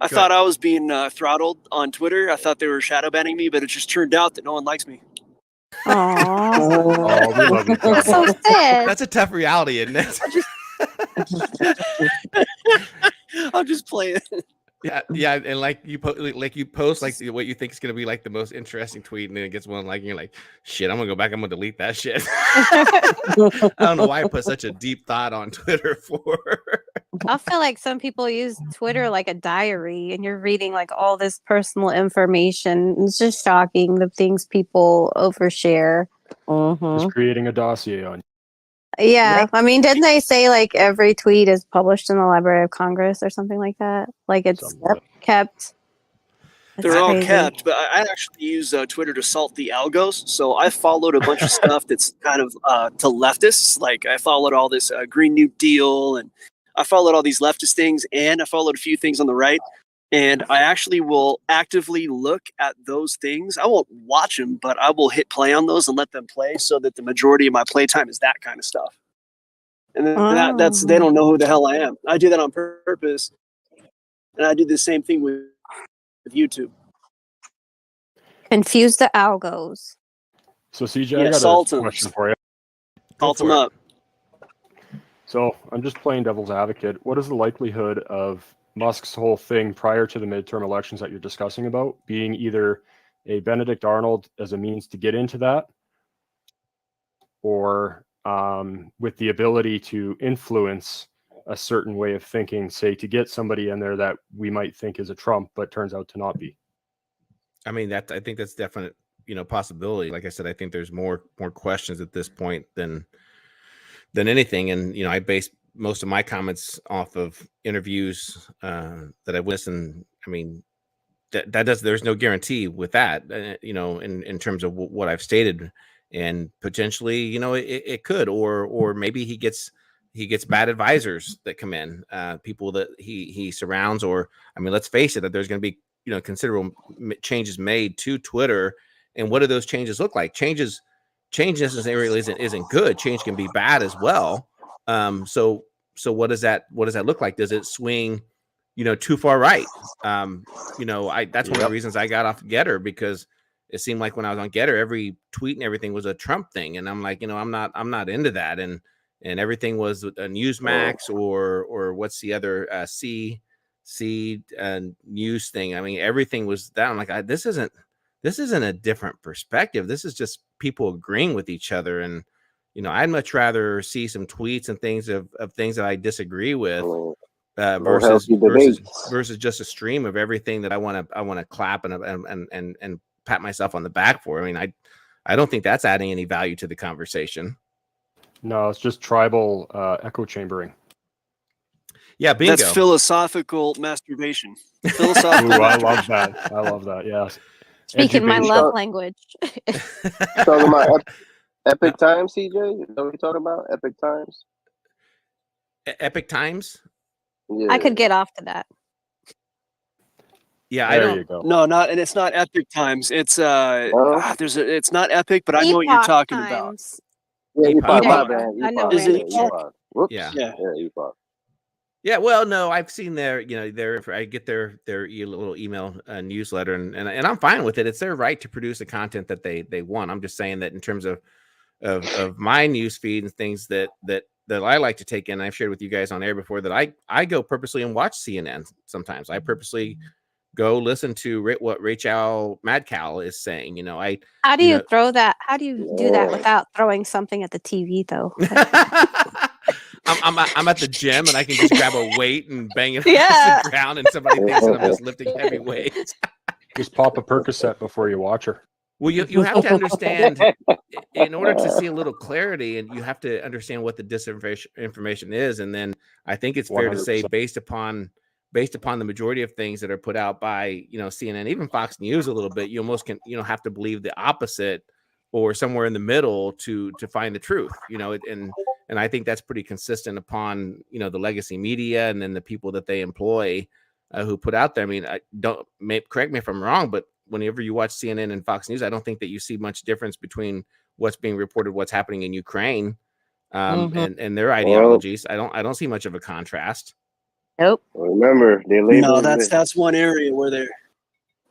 Speaker 6: I thought I was being throttled on Twitter. I thought they were shadow banning me, but it just turned out that no one likes me.
Speaker 5: Aww.
Speaker 2: Oh, we love you,
Speaker 5: That's so
Speaker 2: Cowboy.
Speaker 5: sad.
Speaker 1: That's a tough reality, isn't it?
Speaker 6: I'm just playing.
Speaker 1: Yeah, and like you post like what you think is gonna be like the most interesting tweet, and then it gets one like, and you're like, shit, I'm gonna go back, I'm gonna delete that shit. I don't know why I put such a deep thought on Twitter for.
Speaker 5: I feel like some people use Twitter like a diary, and you're reading like all this personal information. It's just shocking the things people overshare.
Speaker 2: Just creating a dossier on you.
Speaker 5: Yeah, I mean, didn't they say like every tweet is published in the Library of Congress or something like that? Like it's
Speaker 2: Something like
Speaker 5: kept.
Speaker 6: They're
Speaker 5: It's
Speaker 6: all
Speaker 5: crazy.
Speaker 6: kept, but I actually use Twitter to salt the algos. So I followed a bunch of stuff that's kind of to leftists. Like I followed all this Green New Deal, and I followed all these leftist things, and I followed a few things on the right. And I actually will actively look at those things. I won't watch them, but I will hit play on those and let them play, so that the majority of my playtime is that kind of stuff. And then that's they don't know who the hell I am. I do that on purpose, and I do the same thing with YouTube.
Speaker 5: Confuse the algos.
Speaker 2: So CJ,
Speaker 6: Yeah,
Speaker 2: I got
Speaker 6: salt
Speaker 2: a
Speaker 6: 'em.
Speaker 2: question for you.
Speaker 6: Salt them up.
Speaker 2: So I'm just playing devil's advocate. What is the likelihood of Musk's whole thing prior to the midterm elections that you're discussing about being either a Benedict Arnold as a means to get into that, or with the ability to influence a certain way of thinking, say to get somebody in there that we might think is a Trump, but turns out to not be?
Speaker 1: I mean, I think that's definite, you know, possibility. Like I said, I think there's more questions at this point than anything. And, you know, I base most of my comments off of interviews that I've listened. I mean, there's no guarantee with that, in terms of what I've stated, and potentially, it could, or maybe he gets bad advisors that come in, people that he surrounds, or, I mean, let's face it, that there's going to be, considerable changes made to Twitter. And what do those changes look like? Change necessarily isn't good. Change can be bad as well. So what does that look like? Does it swing, too far right? That's one of the reasons I got off Getter, because it seemed like when I was on Getter, every tweet and everything was a Trump thing, and I'm like, I'm not into that, and everything was a Newsmax or what's the other C news thing. I mean, everything was that. I'm like, this isn't a different perspective. This is just people agreeing with each other, and I'd much rather see some tweets and things of things that I disagree with. Versus just a stream of everything that I want to clap and pat myself on the back for. I mean, I don't think that's adding any value to the conversation.
Speaker 2: No, it's just tribal echo chambering.
Speaker 1: Yeah, bingo.
Speaker 6: That's philosophical masturbation. Philosophical.
Speaker 2: Ooh, I love that. I love that. Yeah.
Speaker 5: Speaking my love language.
Speaker 3: Talking about Epic Times, CJ? Is that what you're talking about? Epic Times?
Speaker 1: Epic Times?
Speaker 3: Yeah.
Speaker 5: I could get off to that.
Speaker 1: Yeah,
Speaker 2: there you go.
Speaker 6: No, and it's not Epic Times. It's it's not Epic, but I know what you're talking about.
Speaker 3: Yeah,
Speaker 1: Epoch.
Speaker 5: I know.
Speaker 6: Is it
Speaker 3: Whoops.
Speaker 1: Yeah.
Speaker 3: Epoch.
Speaker 1: Yeah, well, no, I've seen their, I get their little email newsletter, and I'm fine with it. It's their right to produce the content that they want. I'm just saying that in terms of my news feed and things that I like to take in. I've shared with you guys on air before that I go purposely and watch CNN. Sometimes I purposely go listen to what Rachel Madcow is saying.
Speaker 5: How do you throw that? How do you do that without throwing something at the TV, though?
Speaker 1: I'm at the gym and I can just grab a weight and bang it
Speaker 5: Yeah.
Speaker 1: on the ground, and somebody thinks that I'm just lifting heavy weights.
Speaker 2: Just pop a Percocet before you watch her.
Speaker 1: Well, you have to understand, in order to see a little clarity, and you have to understand what the disinformation is. And then I think it's fair to say,
Speaker 2: 100%.
Speaker 1: based upon the majority of things that are put out by, CNN, even Fox News a little bit, you almost can, have to believe the opposite or somewhere in the middle to find the truth, and I think that's pretty consistent upon, the legacy media and then the people that they employ who put out there. I mean, correct me if I'm wrong, but whenever you watch CNN and Fox News, I don't think that you see much difference between what's being reported, what's happening in Ukraine, and their ideologies. I don't see much of a contrast.
Speaker 5: Nope.
Speaker 3: Remember, they label.
Speaker 6: No, that's one area where they're.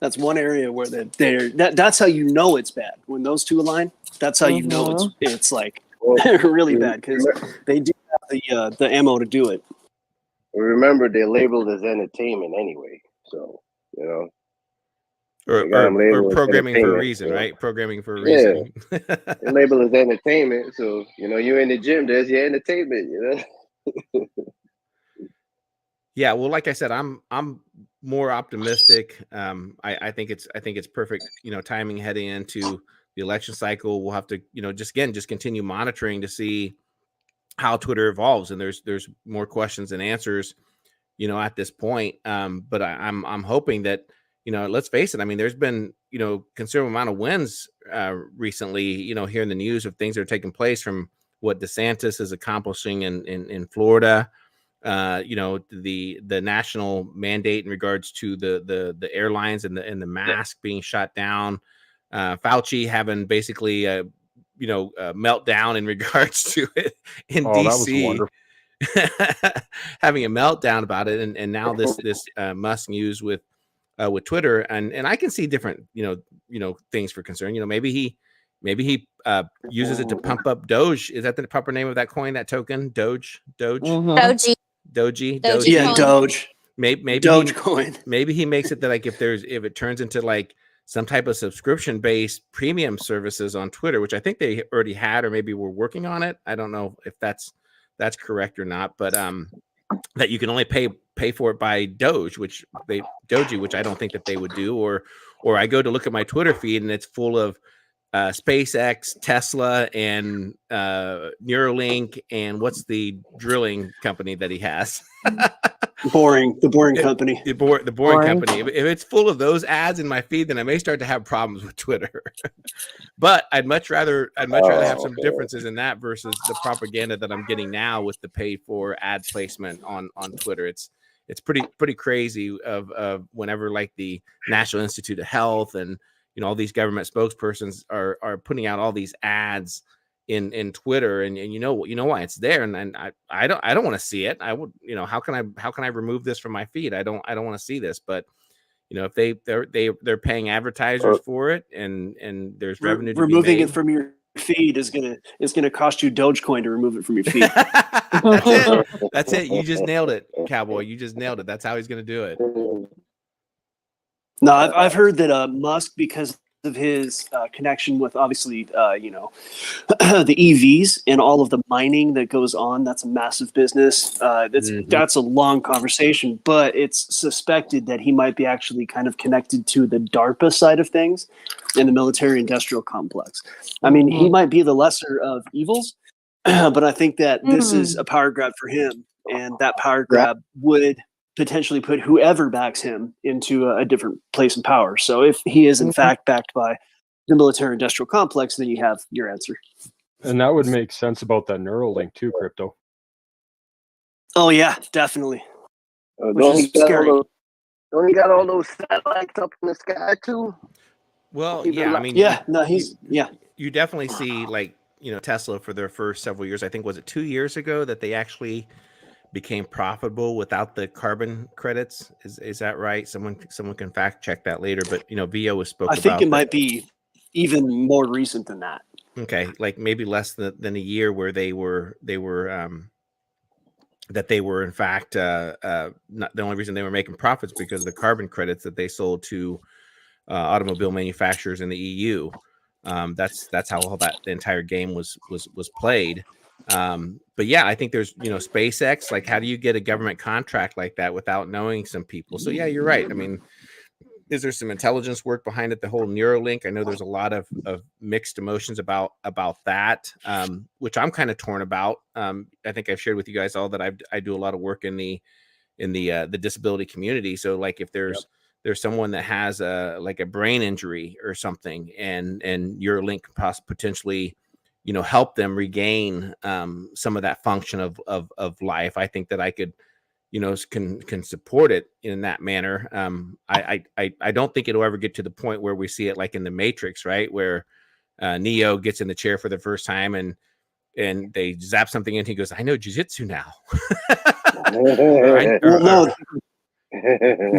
Speaker 6: That's one area where that's how you know it's bad. When those two align, that's how you know it's like really bad, because they do have the ammo to do it.
Speaker 3: Remember, they're labeled as entertainment anyway, so
Speaker 1: or programming for a reason, right? Programming for a reason.
Speaker 3: They're labeled as entertainment, so you're in the gym. There's your entertainment,
Speaker 1: Yeah, well, like I said, I'm more optimistic. I think it's perfect, timing heading into the election cycle. We'll have to, just continue monitoring to see how Twitter evolves, and there's more questions than answers, at this point. But I'm hoping that, let's face it. I mean, there's been, considerable amount of wins recently, here in the news of things that are taking place, from what DeSantis is accomplishing in Florida. The national mandate in regards to the airlines and the mask being shot down. Fauci having basically a meltdown in regards to it in DC. Having a meltdown about it, and now this Musk news with Twitter, and I can see different things for concern. Maybe he uses it to pump up Doge. Is that the proper name of that coin, that token? Doge. Doji.
Speaker 6: Yeah, Doge.
Speaker 1: Maybe
Speaker 6: Dogecoin.
Speaker 1: Maybe he makes it that, like, if it turns into like some type of subscription based premium services on Twitter, which I think they already had, or maybe we're working on it. I don't know if that's correct or not, but that you can only pay for it by Doji, which I don't think that they would do. Or I go to look at my Twitter feed and it's full of SpaceX, Tesla, and Neuralink, and what's the drilling company that he has?
Speaker 6: The boring company.
Speaker 1: The boring company. If it's full of those ads in my feed, then I may start to have problems with Twitter. But I'd much rather have some differences in that versus the propaganda that I'm getting now with the paid for ad placement on Twitter. It's pretty crazy of whenever like the National Institute of Health and all these government spokespersons are putting out all these ads in Twitter, and you know why it's there, and I don't want to see it. I would, how can I remove this from my feed? I don't want to see this. But if they're paying advertisers for it, and there's revenue to
Speaker 6: removing
Speaker 1: be
Speaker 6: it from your feed is gonna cost you Dogecoin to remove it from your feed.
Speaker 1: That's it. You just nailed it, Cowboy. You just nailed it. That's how he's gonna do it.
Speaker 6: No, I've heard that Musk, because of his connection with obviously the EVs and all of the mining that goes on, that's a massive business. That's a long conversation, but it's suspected that he might be actually kind of connected to the DARPA side of things in the military industrial complex. I mean, he might be the lesser of evils, but I think that this is a power grab for him, and that power grab would potentially put whoever backs him into a different place in power. So if he is in fact backed by the military industrial complex, then you have your answer.
Speaker 2: And that would make sense about that Neuralink too, Crypto.
Speaker 6: Oh yeah, definitely.
Speaker 3: Don't he got all those satellites up in the sky too?
Speaker 1: Well, yeah, I mean, you definitely see like, Tesla for their first several years. I think, was it 2 years ago that they actually became profitable without the carbon credits? Is that right? Someone can fact check that later, but VO was spoke about.
Speaker 6: I think it might be even more recent than that.
Speaker 1: Okay, like maybe less than a year, where they were that they were in fact not the only reason they were making profits because of the carbon credits that they sold to automobile manufacturers in the EU. That's how all the entire game was played. But yeah, I think there's SpaceX. Like, how do you get a government contract like that without knowing some people? So yeah, you're right. I mean, is there some intelligence work behind it? The whole Neuralink, I know there's a lot of mixed emotions about that, which I'm kind of torn about. I think I've shared with you guys all that I do a lot of work in the disability community. So like, if there's someone that has a brain injury or something, and Neuralink potentially help them regain some of that function of life, I think that I could can support it in that manner. I don't think it'll ever get to the point where we see it like in the Matrix, right, where Neo gets in the chair for the first time and they zap something in, he goes, I know jiu-jitsu now.
Speaker 6: No,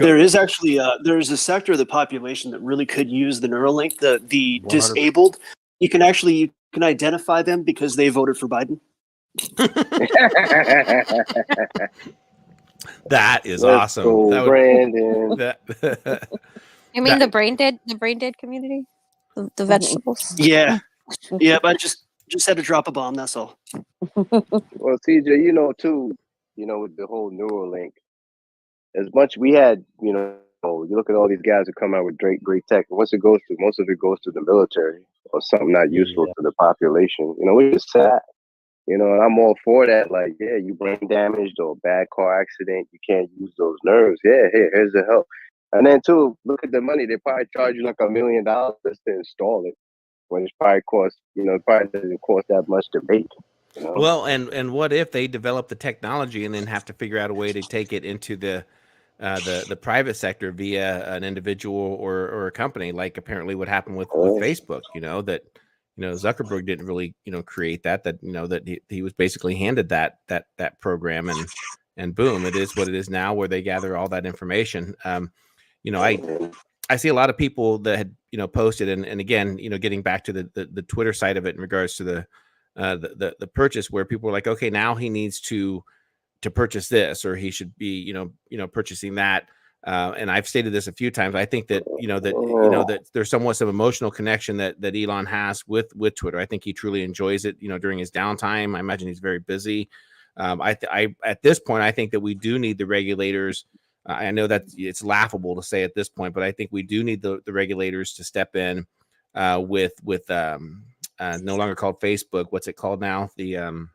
Speaker 6: there is actually there's a sector of the population that really could use the Neuralink, the disabled. You can identify them because they voted for Biden.
Speaker 1: That is awesome. That
Speaker 3: Brandon.
Speaker 5: You mean the brain dead community? The vegetables?
Speaker 6: Yeah. Yep, I just had to drop a bomb, that's all.
Speaker 3: Well, CJ, too, with the whole Neuralink, as much we had, you look at all these guys who come out with great tech. Most of it goes to the military or something not useful to the population. Which is sad. And I'm all for that. Like, yeah, you brain damaged or bad car accident, you can't use those nerves. Yeah, here's the help. And then too, look at the money. They probably charge you like $1 million to install it, when it probably costs, it probably doesn't cost that much to make.
Speaker 1: Well, and what if they develop the technology and then have to figure out a way to take it into the private sector via an individual or a company, like apparently what happened with Facebook, that Zuckerberg didn't really create that he was basically handed that program, and boom, it is what it is now, where they gather all that information. I see a lot of people that had posted, and again, getting back to the Twitter side of it in regards to the purchase, where people were like, okay, now he needs to purchase this, or he should be purchasing that. And I've stated this a few times. I think that that there's somewhat some emotional connection that Elon has with Twitter. I think he truly enjoys it. During his downtime, I imagine he's very busy. I at this point, I think that we do need the regulators. I know that it's laughable to say at this point, but I think we do need the regulators to step in with no longer called Facebook. What's it called now? The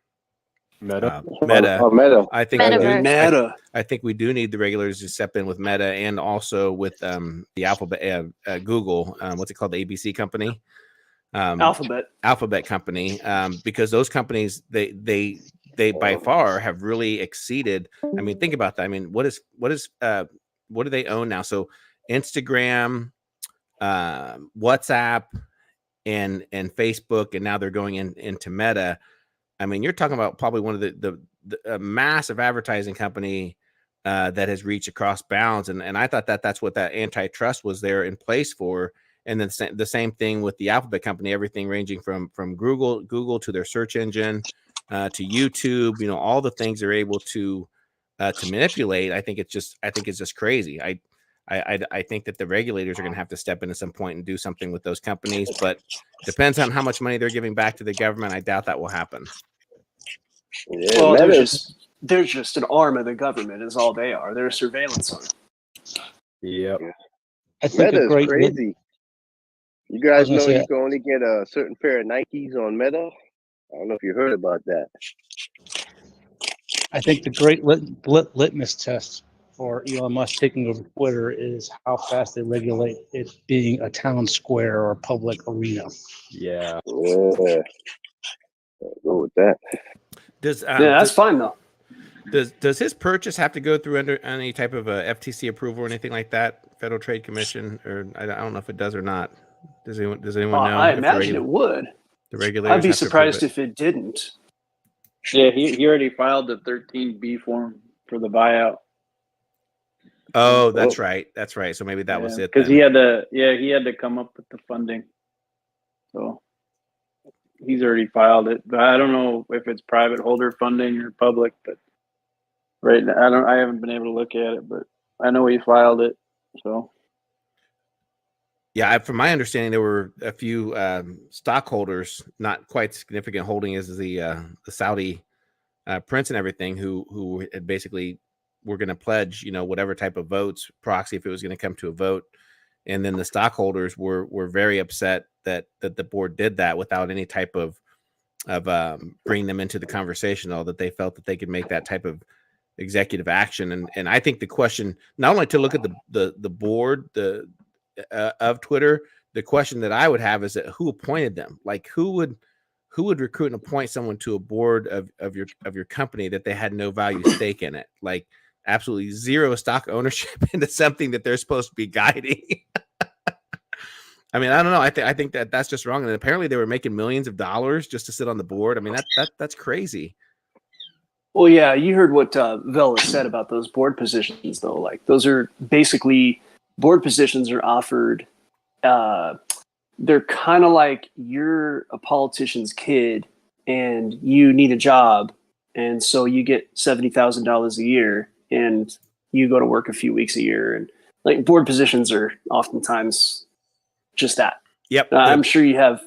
Speaker 2: Meta.
Speaker 1: Meta.
Speaker 3: Meta.
Speaker 1: I think
Speaker 5: Metaverse.
Speaker 1: I think we do need the regulators to step in with Meta and also with the Alphabet, Google. What's it called? The ABC company. Alphabet company, because those companies they by far have really exceeded. I mean, think about that. I mean, what do they own now? So Instagram, WhatsApp, and Facebook, and now they're going into Meta. I mean, you're talking about probably one of the massive advertising company that has reached across bounds, and I thought that's what that antitrust was there in place for. And then the same thing with the Alphabet company, everything ranging from Google to their search engine to YouTube, all the things they're able to manipulate. I think it's just crazy. I think that the regulators are going to have to step in at some point and do something with those companies, but depends on how much money they're giving back to the government. I doubt that will happen.
Speaker 3: Yeah,
Speaker 6: Well, they're just an arm of the government, is all they are. They're a surveillance arm.
Speaker 2: Yep.
Speaker 7: I think
Speaker 3: Meta
Speaker 7: a great
Speaker 3: is crazy. You guys know you can only get a certain pair of Nikes on Meta. I don't know if you heard about that.
Speaker 7: I think the great litmus test for Elon Musk taking over Twitter is how fast they regulate it being a town square or a public arena.
Speaker 2: Yeah.
Speaker 3: Yeah. I'll go with that.
Speaker 6: That's fine though.
Speaker 1: Does his purchase have to go through under any type of a FTC approval or anything like that? Federal Trade Commission, or I don't know if it does or not. Does anyone know?
Speaker 6: I imagine it would.
Speaker 1: The regulators.
Speaker 6: I'd be surprised if it didn't.
Speaker 4: Yeah, he already filed the 13B form for the buyout.
Speaker 1: Oh, that's right. That's right. So maybe that was it.
Speaker 4: Because he had to come up with the funding. So he's already filed it. But I don't know if it's private holder funding or public, but right now I haven't been able to look at it, but I know he filed it. So
Speaker 1: yeah, from my understanding, there were a few stockholders, not quite significant holding as the Saudi prince and everything, who had basically were going to pledge, whatever type of votes, proxy, if it was going to come to a vote. And then the stockholders were very upset that the board did that without any type of bringing them into the conversation, or that they felt that they could make that type of executive action. And I think the question, not only to look at the board of Twitter, the question that I would have is that who appointed them? Like who would recruit and appoint someone to a board of your company that they had no value stake in it? Like absolutely zero stock ownership into something that they're supposed to be guiding. I mean, I don't know. I think that's just wrong. And apparently they were making millions of dollars just to sit on the board. I mean, that's crazy.
Speaker 6: Well, yeah, you heard what Vela said about those board positions, though. Like those are basically board positions are offered. They're kind of like you're a politician's kid and you need a job, and so you get $70,000 a year and you go to work a few weeks a year. And like board positions are oftentimes just that.
Speaker 1: Yep.
Speaker 6: I'm sure you have,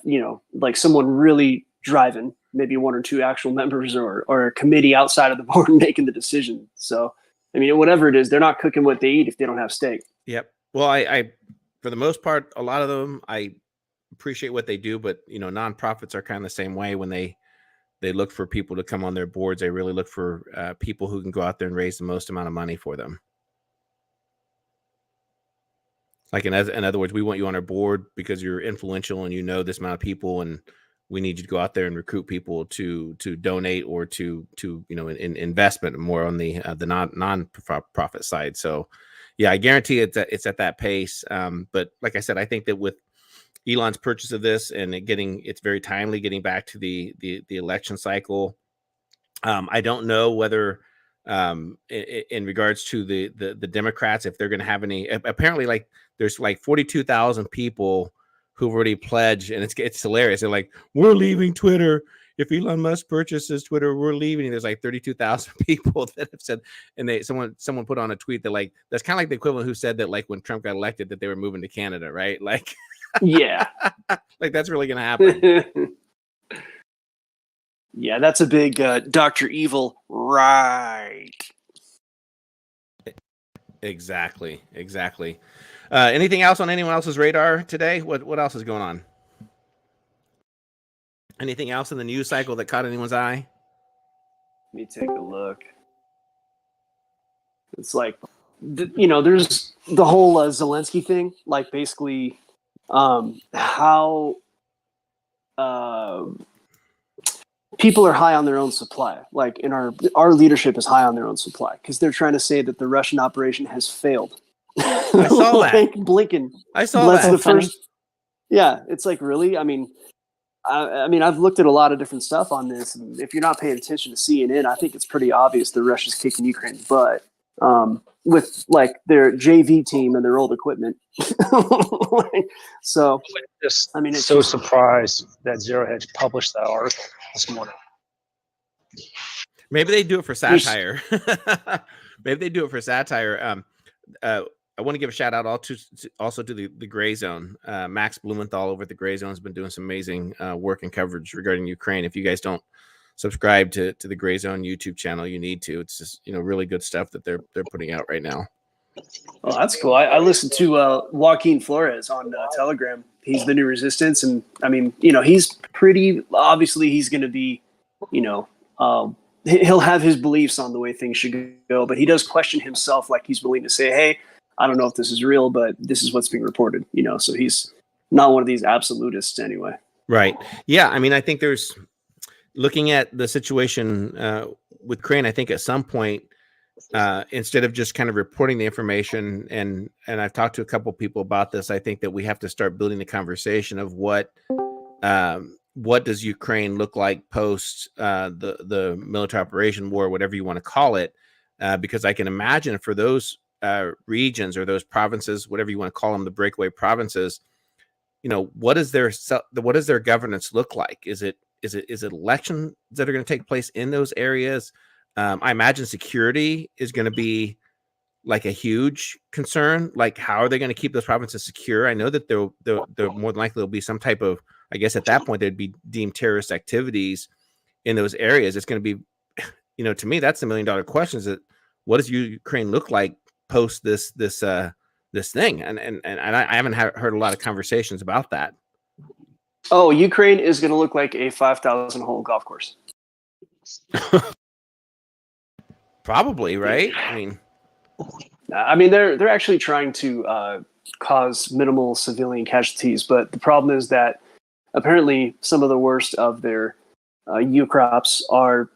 Speaker 6: like someone really driving, maybe one or two actual members or a committee outside of the board making the decision. So, I mean, whatever it is, they're not cooking what they eat if they don't have stake.
Speaker 1: Yep. Well, I for the most part, a lot of them, I appreciate what they do, but nonprofits are kind of the same way. When they look for people to come on their boards, they really look for people who can go out there and raise the most amount of money for them. Like in other words, we want you on our board because you're influential and this amount of people, and we need you to go out there and recruit people to donate or to in investment more on the non-profit side. So yeah, I guarantee it's at that pace. But like I said, I think that with Elon's purchase of this and it's very timely, getting back to the election cycle. I don't know whether in regards to the Democrats, if they're going to have any. Apparently, like there's like 42,000 people who've already pledged, and it's hilarious. They're like, we're leaving Twitter. If Elon Musk purchases Twitter, we're leaving. And there's like 32,000 people that have said, and someone put on a tweet that like, that's kind of like the equivalent who said that like when Trump got elected that they were moving to Canada, right? Like,
Speaker 6: yeah,
Speaker 1: like that's really going to happen.
Speaker 6: Yeah, that's a big Dr. Evil, right?
Speaker 1: Exactly. Anything else on anyone else's radar today? What else is going on? Anything else in the news cycle that caught anyone's eye?
Speaker 6: Let me take a look. It's like, there's the whole Zelensky thing, like basically how people are high on their own supply. Like in our leadership is high on their own supply because they're trying to say that the Russian operation has failed.
Speaker 1: I saw
Speaker 6: like
Speaker 1: that.
Speaker 6: Blinken.
Speaker 1: I saw
Speaker 6: That's
Speaker 1: that.
Speaker 6: the first. Yeah, it's like, really? I mean, I've looked at a lot of different stuff on this. And if you're not paying attention to CNN, I think it's pretty obvious that Russia's kicking Ukraine's butt with like their JV team and their old equipment. So,
Speaker 7: Just
Speaker 6: I mean, it's
Speaker 7: so
Speaker 6: just-
Speaker 7: surprised that Zero Hedge published that article this morning.
Speaker 1: Maybe they do it for satire. Maybe they do it for satire. I want to give a shout out also to the Gray Zone. Max Blumenthal over at the Gray Zone has been doing some amazing work and coverage regarding Ukraine. If you guys don't subscribe to the Gray Zone YouTube channel, you need to. It's just really good stuff that they're putting out right now.
Speaker 6: Oh, that's cool. I listened to Joaquin Flores on Telegram. He's the New Resistance, and I mean, he's pretty. Obviously, he's going to be, he'll have his beliefs on the way things should go, but he does question himself. Like he's willing to say, "Hey, I don't know if this is real, but this is what's being reported." So he's not one of these absolutists anyway.
Speaker 1: Right. Yeah. I mean, I think there's looking at the situation with Ukraine. I think at some point, instead of just kind of reporting the information, and I've talked to a couple of people about this, I think that we have to start building the conversation of what does Ukraine look like post the military operation, war, whatever you want to call it, because I can imagine for those regions or those provinces, whatever you want to call them, the breakaway provinces, what does their governance look like? Is it elections that are going to take place in those areas? I imagine security is going to be like a huge concern. Like, how are they going to keep those provinces secure? I know that there more than likely there'll be some type of, I guess at that point they'd be deemed terrorist activities in those areas. It's going to be, to me, that's the $1 million question: is that what does Ukraine look like post this thing? And I haven't heard a lot of conversations about that.
Speaker 6: Oh, Ukraine is going to look like a 5,000 hole golf course.
Speaker 1: Probably, right?
Speaker 6: I mean, they're actually trying to cause minimal civilian casualties, but the problem is that apparently some of the worst of their UCROPs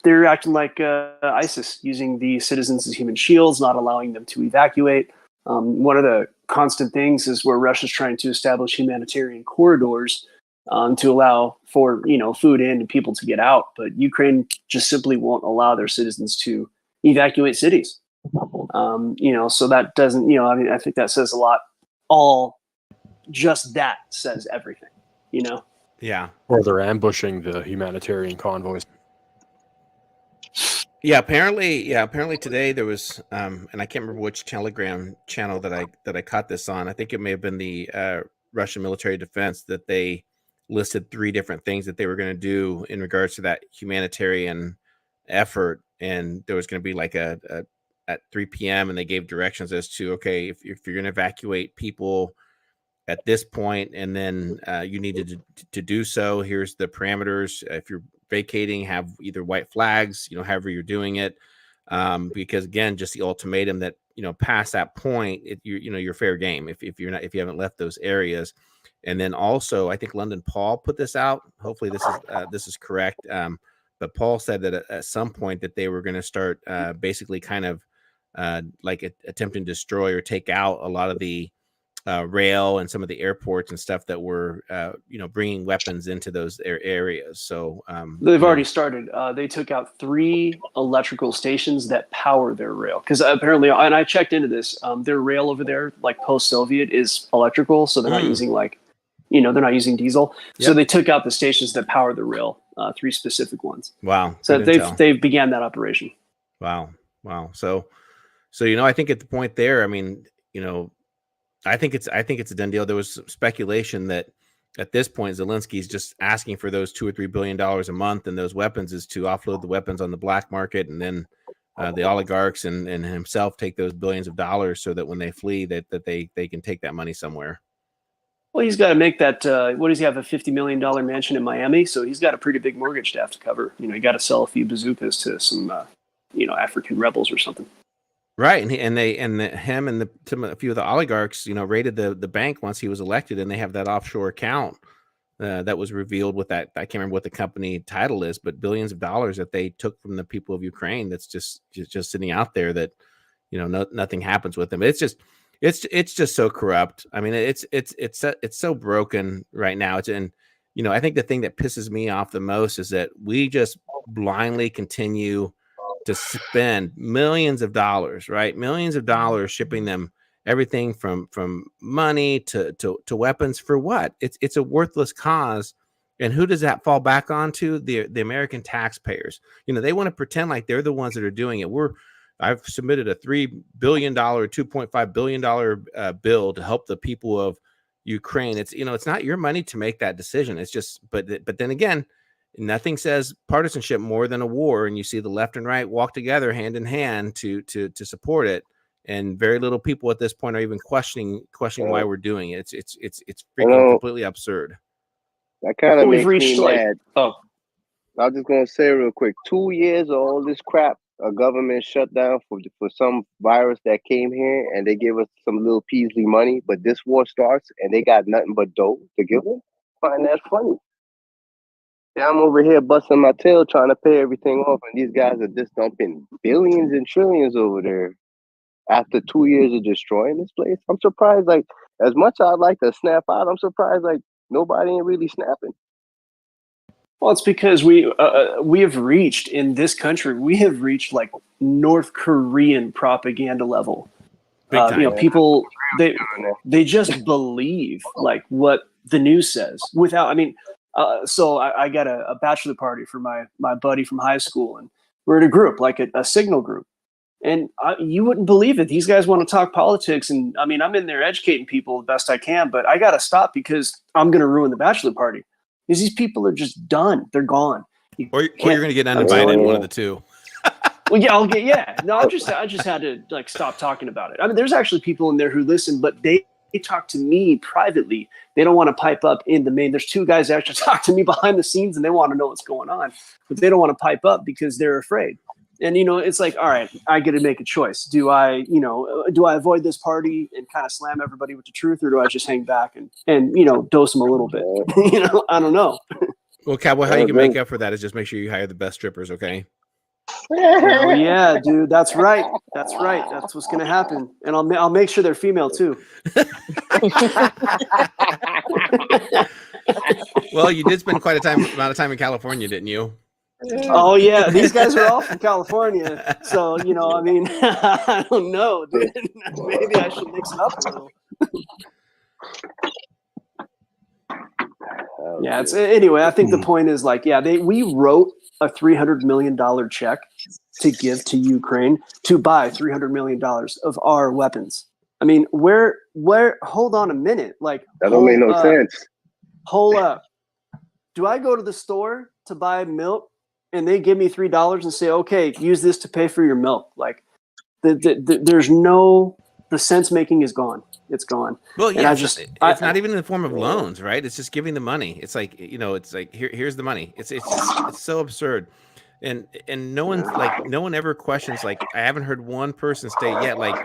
Speaker 6: they're acting like ISIS, using the citizens as human shields, not allowing them to evacuate. One of the constant things is where Russia's trying to establish humanitarian corridors to allow for food in and people to get out, but Ukraine just simply won't allow their citizens to evacuate cities. So that doesn't, I think that says a lot. Just that says everything,
Speaker 1: Yeah.
Speaker 2: Or they're ambushing the humanitarian convoys.
Speaker 1: Yeah, apparently today there was and I can't remember which Telegram channel that I caught this on. I think it may have been the Russian military defense, that they listed 3 different things that they were going to do in regards to that humanitarian effort, and there was going to be like a at 3 p.m. and they gave directions as to, okay, if you're going to evacuate people at this point, and then you needed to do so, here's the parameters. If you're vacating, have either white flags, however you're doing it, because again, just the ultimatum that past that point, you're fair game if you haven't left those areas. And then also, I think London Paul put this out. Hopefully this is correct, but Paul said that at some point that they were going to start basically kind of like attempting to destroy or take out a lot of the rail and some of the airports and stuff that were, bringing weapons into those areas. So
Speaker 6: they've already started. They took out 3 electrical stations that power their rail, because apparently, and I checked into this, their rail over there, like post-Soviet, is electrical, so they're not using they're not using diesel. Yep. So they took out the stations that power the rail, 3 specific ones.
Speaker 1: Wow.
Speaker 6: So they've began that operation.
Speaker 1: Wow. So I think at the point there, I think it's a done deal. There was some speculation that at this point Zelensky's just asking for those $2 or $3 billion a month, and those weapons is to offload the weapons on the black market, and then the oligarchs and himself take those billions of dollars so that when they flee that they can take that money somewhere.
Speaker 6: Well, he's got to make that. What does he have? A $50 million mansion in Miami, so he's got a pretty big mortgage to have to cover. You know, he got to sell a few bazookas to some, African rebels or something.
Speaker 1: Right, and him and a few of the oligarchs, raided the bank once he was elected, and they have that offshore account that was revealed with that. I can't remember what the company title is, but billions of dollars that they took from the people of Ukraine. That's just sitting out there that, nothing happens with them. It's just so corrupt. I mean, it's so broken right now. I think the thing that pisses me off the most is that we just blindly continue to spend millions of dollars, right? Millions of dollars shipping them everything from money to weapons for what? It's a worthless cause. And who does that fall back onto? The American taxpayers. They want to pretend like they're the ones that are doing it. I've submitted a $3 billion, $2.5 billion bill to help the people of Ukraine. It's not your money to make that decision. It's just, but then again, nothing says partisanship more than a war. And you see the left and right walk together hand in hand to support it. And very little people at this point are even questioning why we're doing it. It's freaking completely absurd.
Speaker 3: That kind of makes
Speaker 6: reached
Speaker 3: me mad. I was just gonna say real quick, 2 years of all this crap, a government shut down for some virus that came here, and they gave us some little Peasley money. But this war starts, and they got nothing but dough to give them. Find that funny. Yeah, I'm over here busting my tail trying to pay everything off, and these guys are just dumping billions and trillions over there. After 2 years of destroying this place, I'm surprised. Like, as much as I'd like to snap out, I'm surprised like nobody ain't really snapping.
Speaker 6: Well, it's because we have reached in this country. We have reached like North Korean propaganda level. People they just believe like what the news says without. I mean, so I got a bachelor party for my buddy from high school, and we're in a group like a signal group. And you wouldn't believe it. These guys want to talk politics. And I mean, I'm in there educating people the best I can, but I got to stop because I'm going to ruin the bachelor party. Because these people are just done. They're gone.
Speaker 1: Or you're going to get uninvited, one of the two.
Speaker 6: Well, yeah, No, I just had to like stop talking about it. I mean, there's actually people in there who listen, but they talk to me privately. They don't want to pipe up in the main. There's two guys that actually talk to me behind the scenes, and they want to know what's going on, but they don't want to pipe up because they're afraid. And, it's like, all right, I get to make a choice. Do I avoid this party and kind of slam everybody with the truth, or do I just hang back and dose them a little bit? I don't know.
Speaker 1: Well, Cowboy, how you can make up for that is just make sure you hire the best strippers, okay?
Speaker 6: Hell yeah, dude. That's right. That's what's going to happen. And I'll make sure they're female too.
Speaker 1: Well, you did spend quite amount of time in California, didn't you?
Speaker 6: Oh yeah, these guys are all from California, so I mean, I don't know, dude. Maybe I should mix it up a little. Yeah, anyway. I think the point is like, we wrote a $300 million check to give to Ukraine to buy $300 million of our weapons. I mean, where? Hold on a minute, like
Speaker 3: that don't make no sense.
Speaker 6: Hold up. Do I go to the store to buy milk? And they give me $3 and say, okay, use this to pay for your milk. Like, there's the sense making is gone. It's gone.
Speaker 1: Well, yeah, it's not even in the form of loans, right? It's just giving the money. It's like, it's like, here's the money. It's so absurd. And no one ever questions, like, I haven't heard one person state yet, like,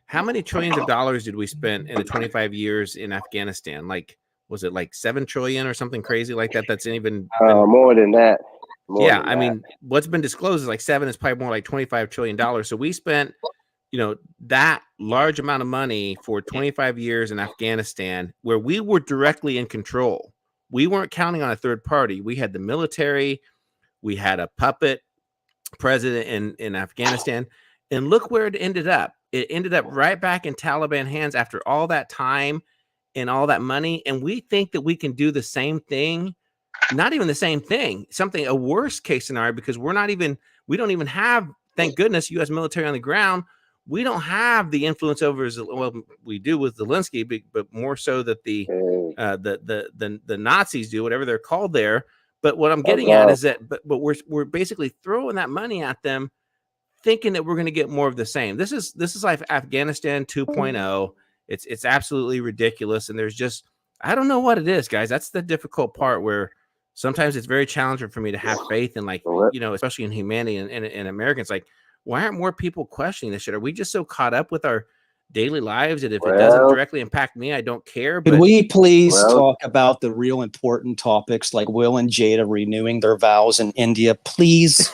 Speaker 1: how many trillions of dollars did we spend in the 25 years in Afghanistan? Like, was it like 7 trillion or something crazy like that? That's even
Speaker 3: more than that.
Speaker 1: I mean, what's been disclosed is like 7 is probably more like $25 trillion. So we spent, that large amount of money for 25 years in Afghanistan, where we were directly in control. We weren't counting on a third party. We had the military. We had a puppet president in Afghanistan. And look where it ended up. It ended up right back in Taliban hands after all that time and all that money. And we think that we can do the same thing. Not even the same thing, a worst case scenario, because we don't even have, thank goodness, U.S. military on the ground. We don't have the influence over, well, we do with Zelensky, but more so that the Nazis do, whatever they're called there. But what I'm getting at is that, but we're basically throwing that money at them, thinking that we're going to get more of the same. This is like Afghanistan 2.0. It's absolutely ridiculous, and there's just I don't know what it is, guys. That's the difficult part where sometimes it's very challenging for me to have faith in, like, especially in humanity and Americans. Like, why aren't more people questioning this shit? Are we just so caught up with our daily lives that if it doesn't directly impact me, I don't care?
Speaker 8: Could we please talk about the real important topics like Will and Jada renewing their vows in India, please?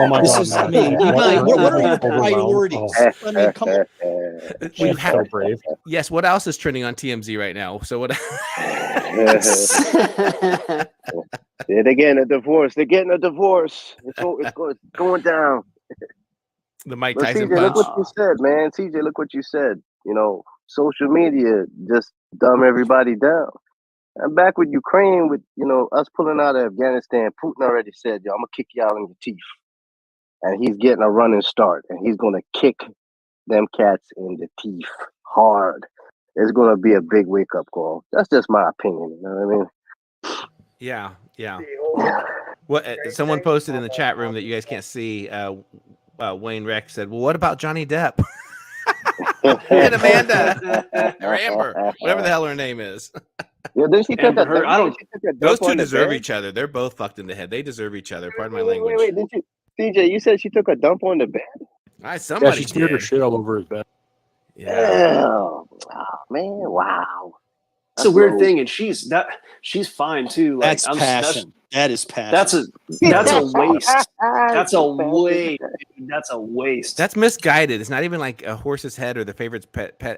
Speaker 7: Oh my God!
Speaker 8: I mean, what are your priorities? I mean, come on.
Speaker 1: We've had, so brave. Yes. What else is trending on TMZ right now? So what?
Speaker 3: Yeah, they're getting a divorce. They're getting a divorce. It's going down.
Speaker 1: The Mike
Speaker 3: but
Speaker 1: Tyson
Speaker 3: CJ,
Speaker 1: punch.
Speaker 3: Look what you said, man. CJ, look what you said. You know, social media just dumb everybody down. And back with Ukraine, with us pulling out of Afghanistan, Putin already said, "Yo, I'm gonna kick you out in the teeth," and he's getting a running start, and he's gonna kick them cats in the teeth hard. It's gonna be a big wake up call. That's just my opinion. You know what I mean?
Speaker 1: Yeah. What someone posted in the chat room that you guys can't see. Wayne Rex said, "Well, what about Johnny Depp and Amanda or Amber, whatever the hell her name is?"
Speaker 3: Yeah, then she took her. I don't.
Speaker 1: Those two deserve each other. They're both fucked in the head. They deserve each other. Pardon my language.
Speaker 3: Wait, did you, CJ? You said she took a dump on the bed.
Speaker 1: Somebody
Speaker 2: she smeared her shit all over his bed.
Speaker 1: Yeah.
Speaker 3: Oh, man! Wow.
Speaker 6: It's a weird thing, and she's fine too. Like,
Speaker 8: That's passion. That is passion.
Speaker 6: That's a waste. That's a waste. That's a waste.
Speaker 1: That's misguided. It's not even like a horse's head or the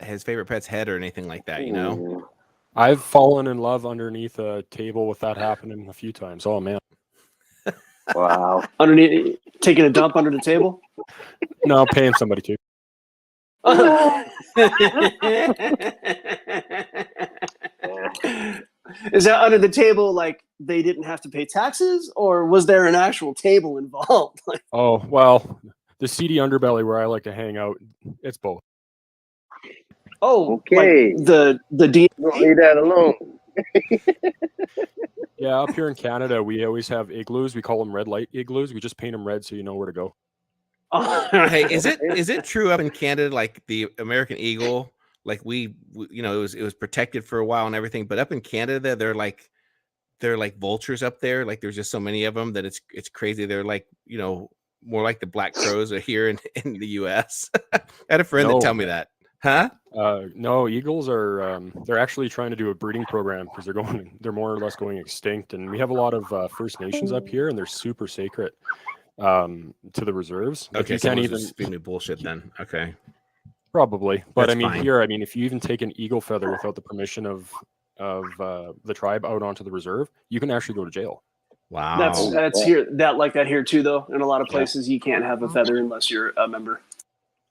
Speaker 1: his favorite pet's head or anything like that. You know.
Speaker 2: I've fallen in love underneath a table with that happening a few times. Oh man.
Speaker 3: Wow.
Speaker 6: Underneath, taking a dump under the table?
Speaker 2: No, paying somebody to.
Speaker 6: Is that under the table like they didn't have to pay taxes, or was there an actual table involved?
Speaker 2: Oh, well, the seedy underbelly where I like to hang out, it's both.
Speaker 6: Oh,
Speaker 3: okay.
Speaker 6: Like the D.
Speaker 3: Don't leave that alone.
Speaker 2: Yeah, up here in Canada, we always have igloos. We call them red light igloos. We just paint them red so you know where to go.
Speaker 1: Hey, is it true up in Canada, like the American eagle, like we it was protected for a while and everything, but up in Canada they're like vultures up there. Like there's just so many of them that it's crazy. They're like, more like the black crows are here in the US. I had a friend that tell me that. Huh?
Speaker 2: No, eagles are they're actually trying to do a breeding program because they're more or less going extinct, and we have a lot of First Nations up here, and they're super sacred to the reserves. Like,
Speaker 1: okay,
Speaker 2: you can't even
Speaker 1: feed me bullshit then. Okay,
Speaker 2: probably, but
Speaker 1: that's
Speaker 2: I mean,
Speaker 1: fine.
Speaker 2: here, if you even take an eagle feather without the permission of the tribe out onto the reserve, you can actually go to jail.
Speaker 1: Wow,
Speaker 6: that's here that here too, though. In a lot of places, you can't have a feather unless you're a member.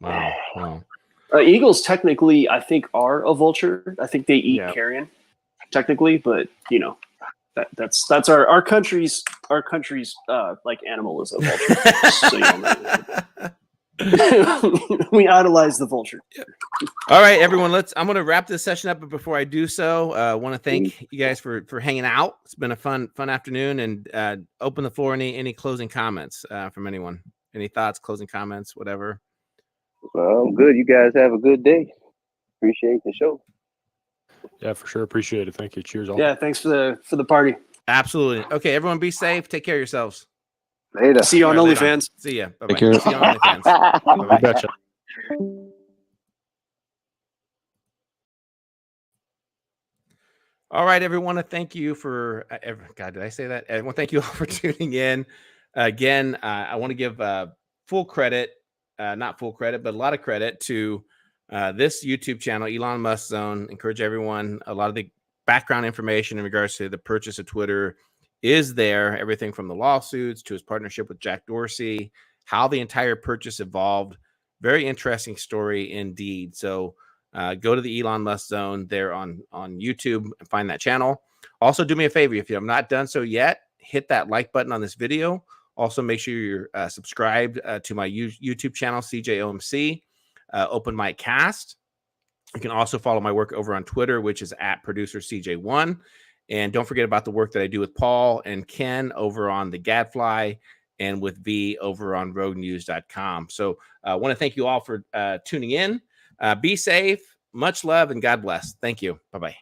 Speaker 1: Wow.
Speaker 6: Eagles technically, I think, are a vulture. I think they eat carrion, technically, but that's our country's like animal is a vulture. So we idolize the vulture.
Speaker 1: All right, everyone. I'm going to wrap this session up, but before I do so, I want to thank you guys for hanging out. It's been a fun afternoon, and open the floor. Any closing comments from anyone? Any thoughts, closing comments, whatever.
Speaker 3: Well, I'm good. You guys have a good day. Appreciate the show.
Speaker 2: Yeah, for sure. Appreciate it. Thank you. Cheers all.
Speaker 6: Yeah, thanks for the party.
Speaker 1: Absolutely. Okay, everyone, be safe. Take care of yourselves.
Speaker 3: Later.
Speaker 6: See you on OnlyFans.
Speaker 1: See ya. Bye-bye.
Speaker 7: Take care.
Speaker 1: See you on OnlyFans. Bye-bye.
Speaker 2: You betcha.
Speaker 1: All right, everyone. Thank you for God. Did I say that? Everyone, thank you all for tuning in. Again, I want to give full credit, not full credit, but a lot of credit to this YouTube channel, Elon Musk Zone. Encourage everyone. A lot of the background information in regards to the purchase of Twitter is there. Everything from the lawsuits to his partnership with Jack Dorsey, how the entire purchase evolved. Very interesting story indeed. So go to the Elon Musk Zone there on YouTube and find that channel. Also, do me a favor. If you have not done so yet, hit that like button on this video. Also, make sure you're subscribed to my YouTube channel, CJOMC, Open Mic Cast. You can also follow my work over on Twitter, which is @ProducerCJ1. And don't forget about the work that I do with Paul and Ken over on the Gadfly and with V over on roadnews.com. So I want to thank you all for tuning in. Be safe. Much love and God bless. Thank you. Bye-bye.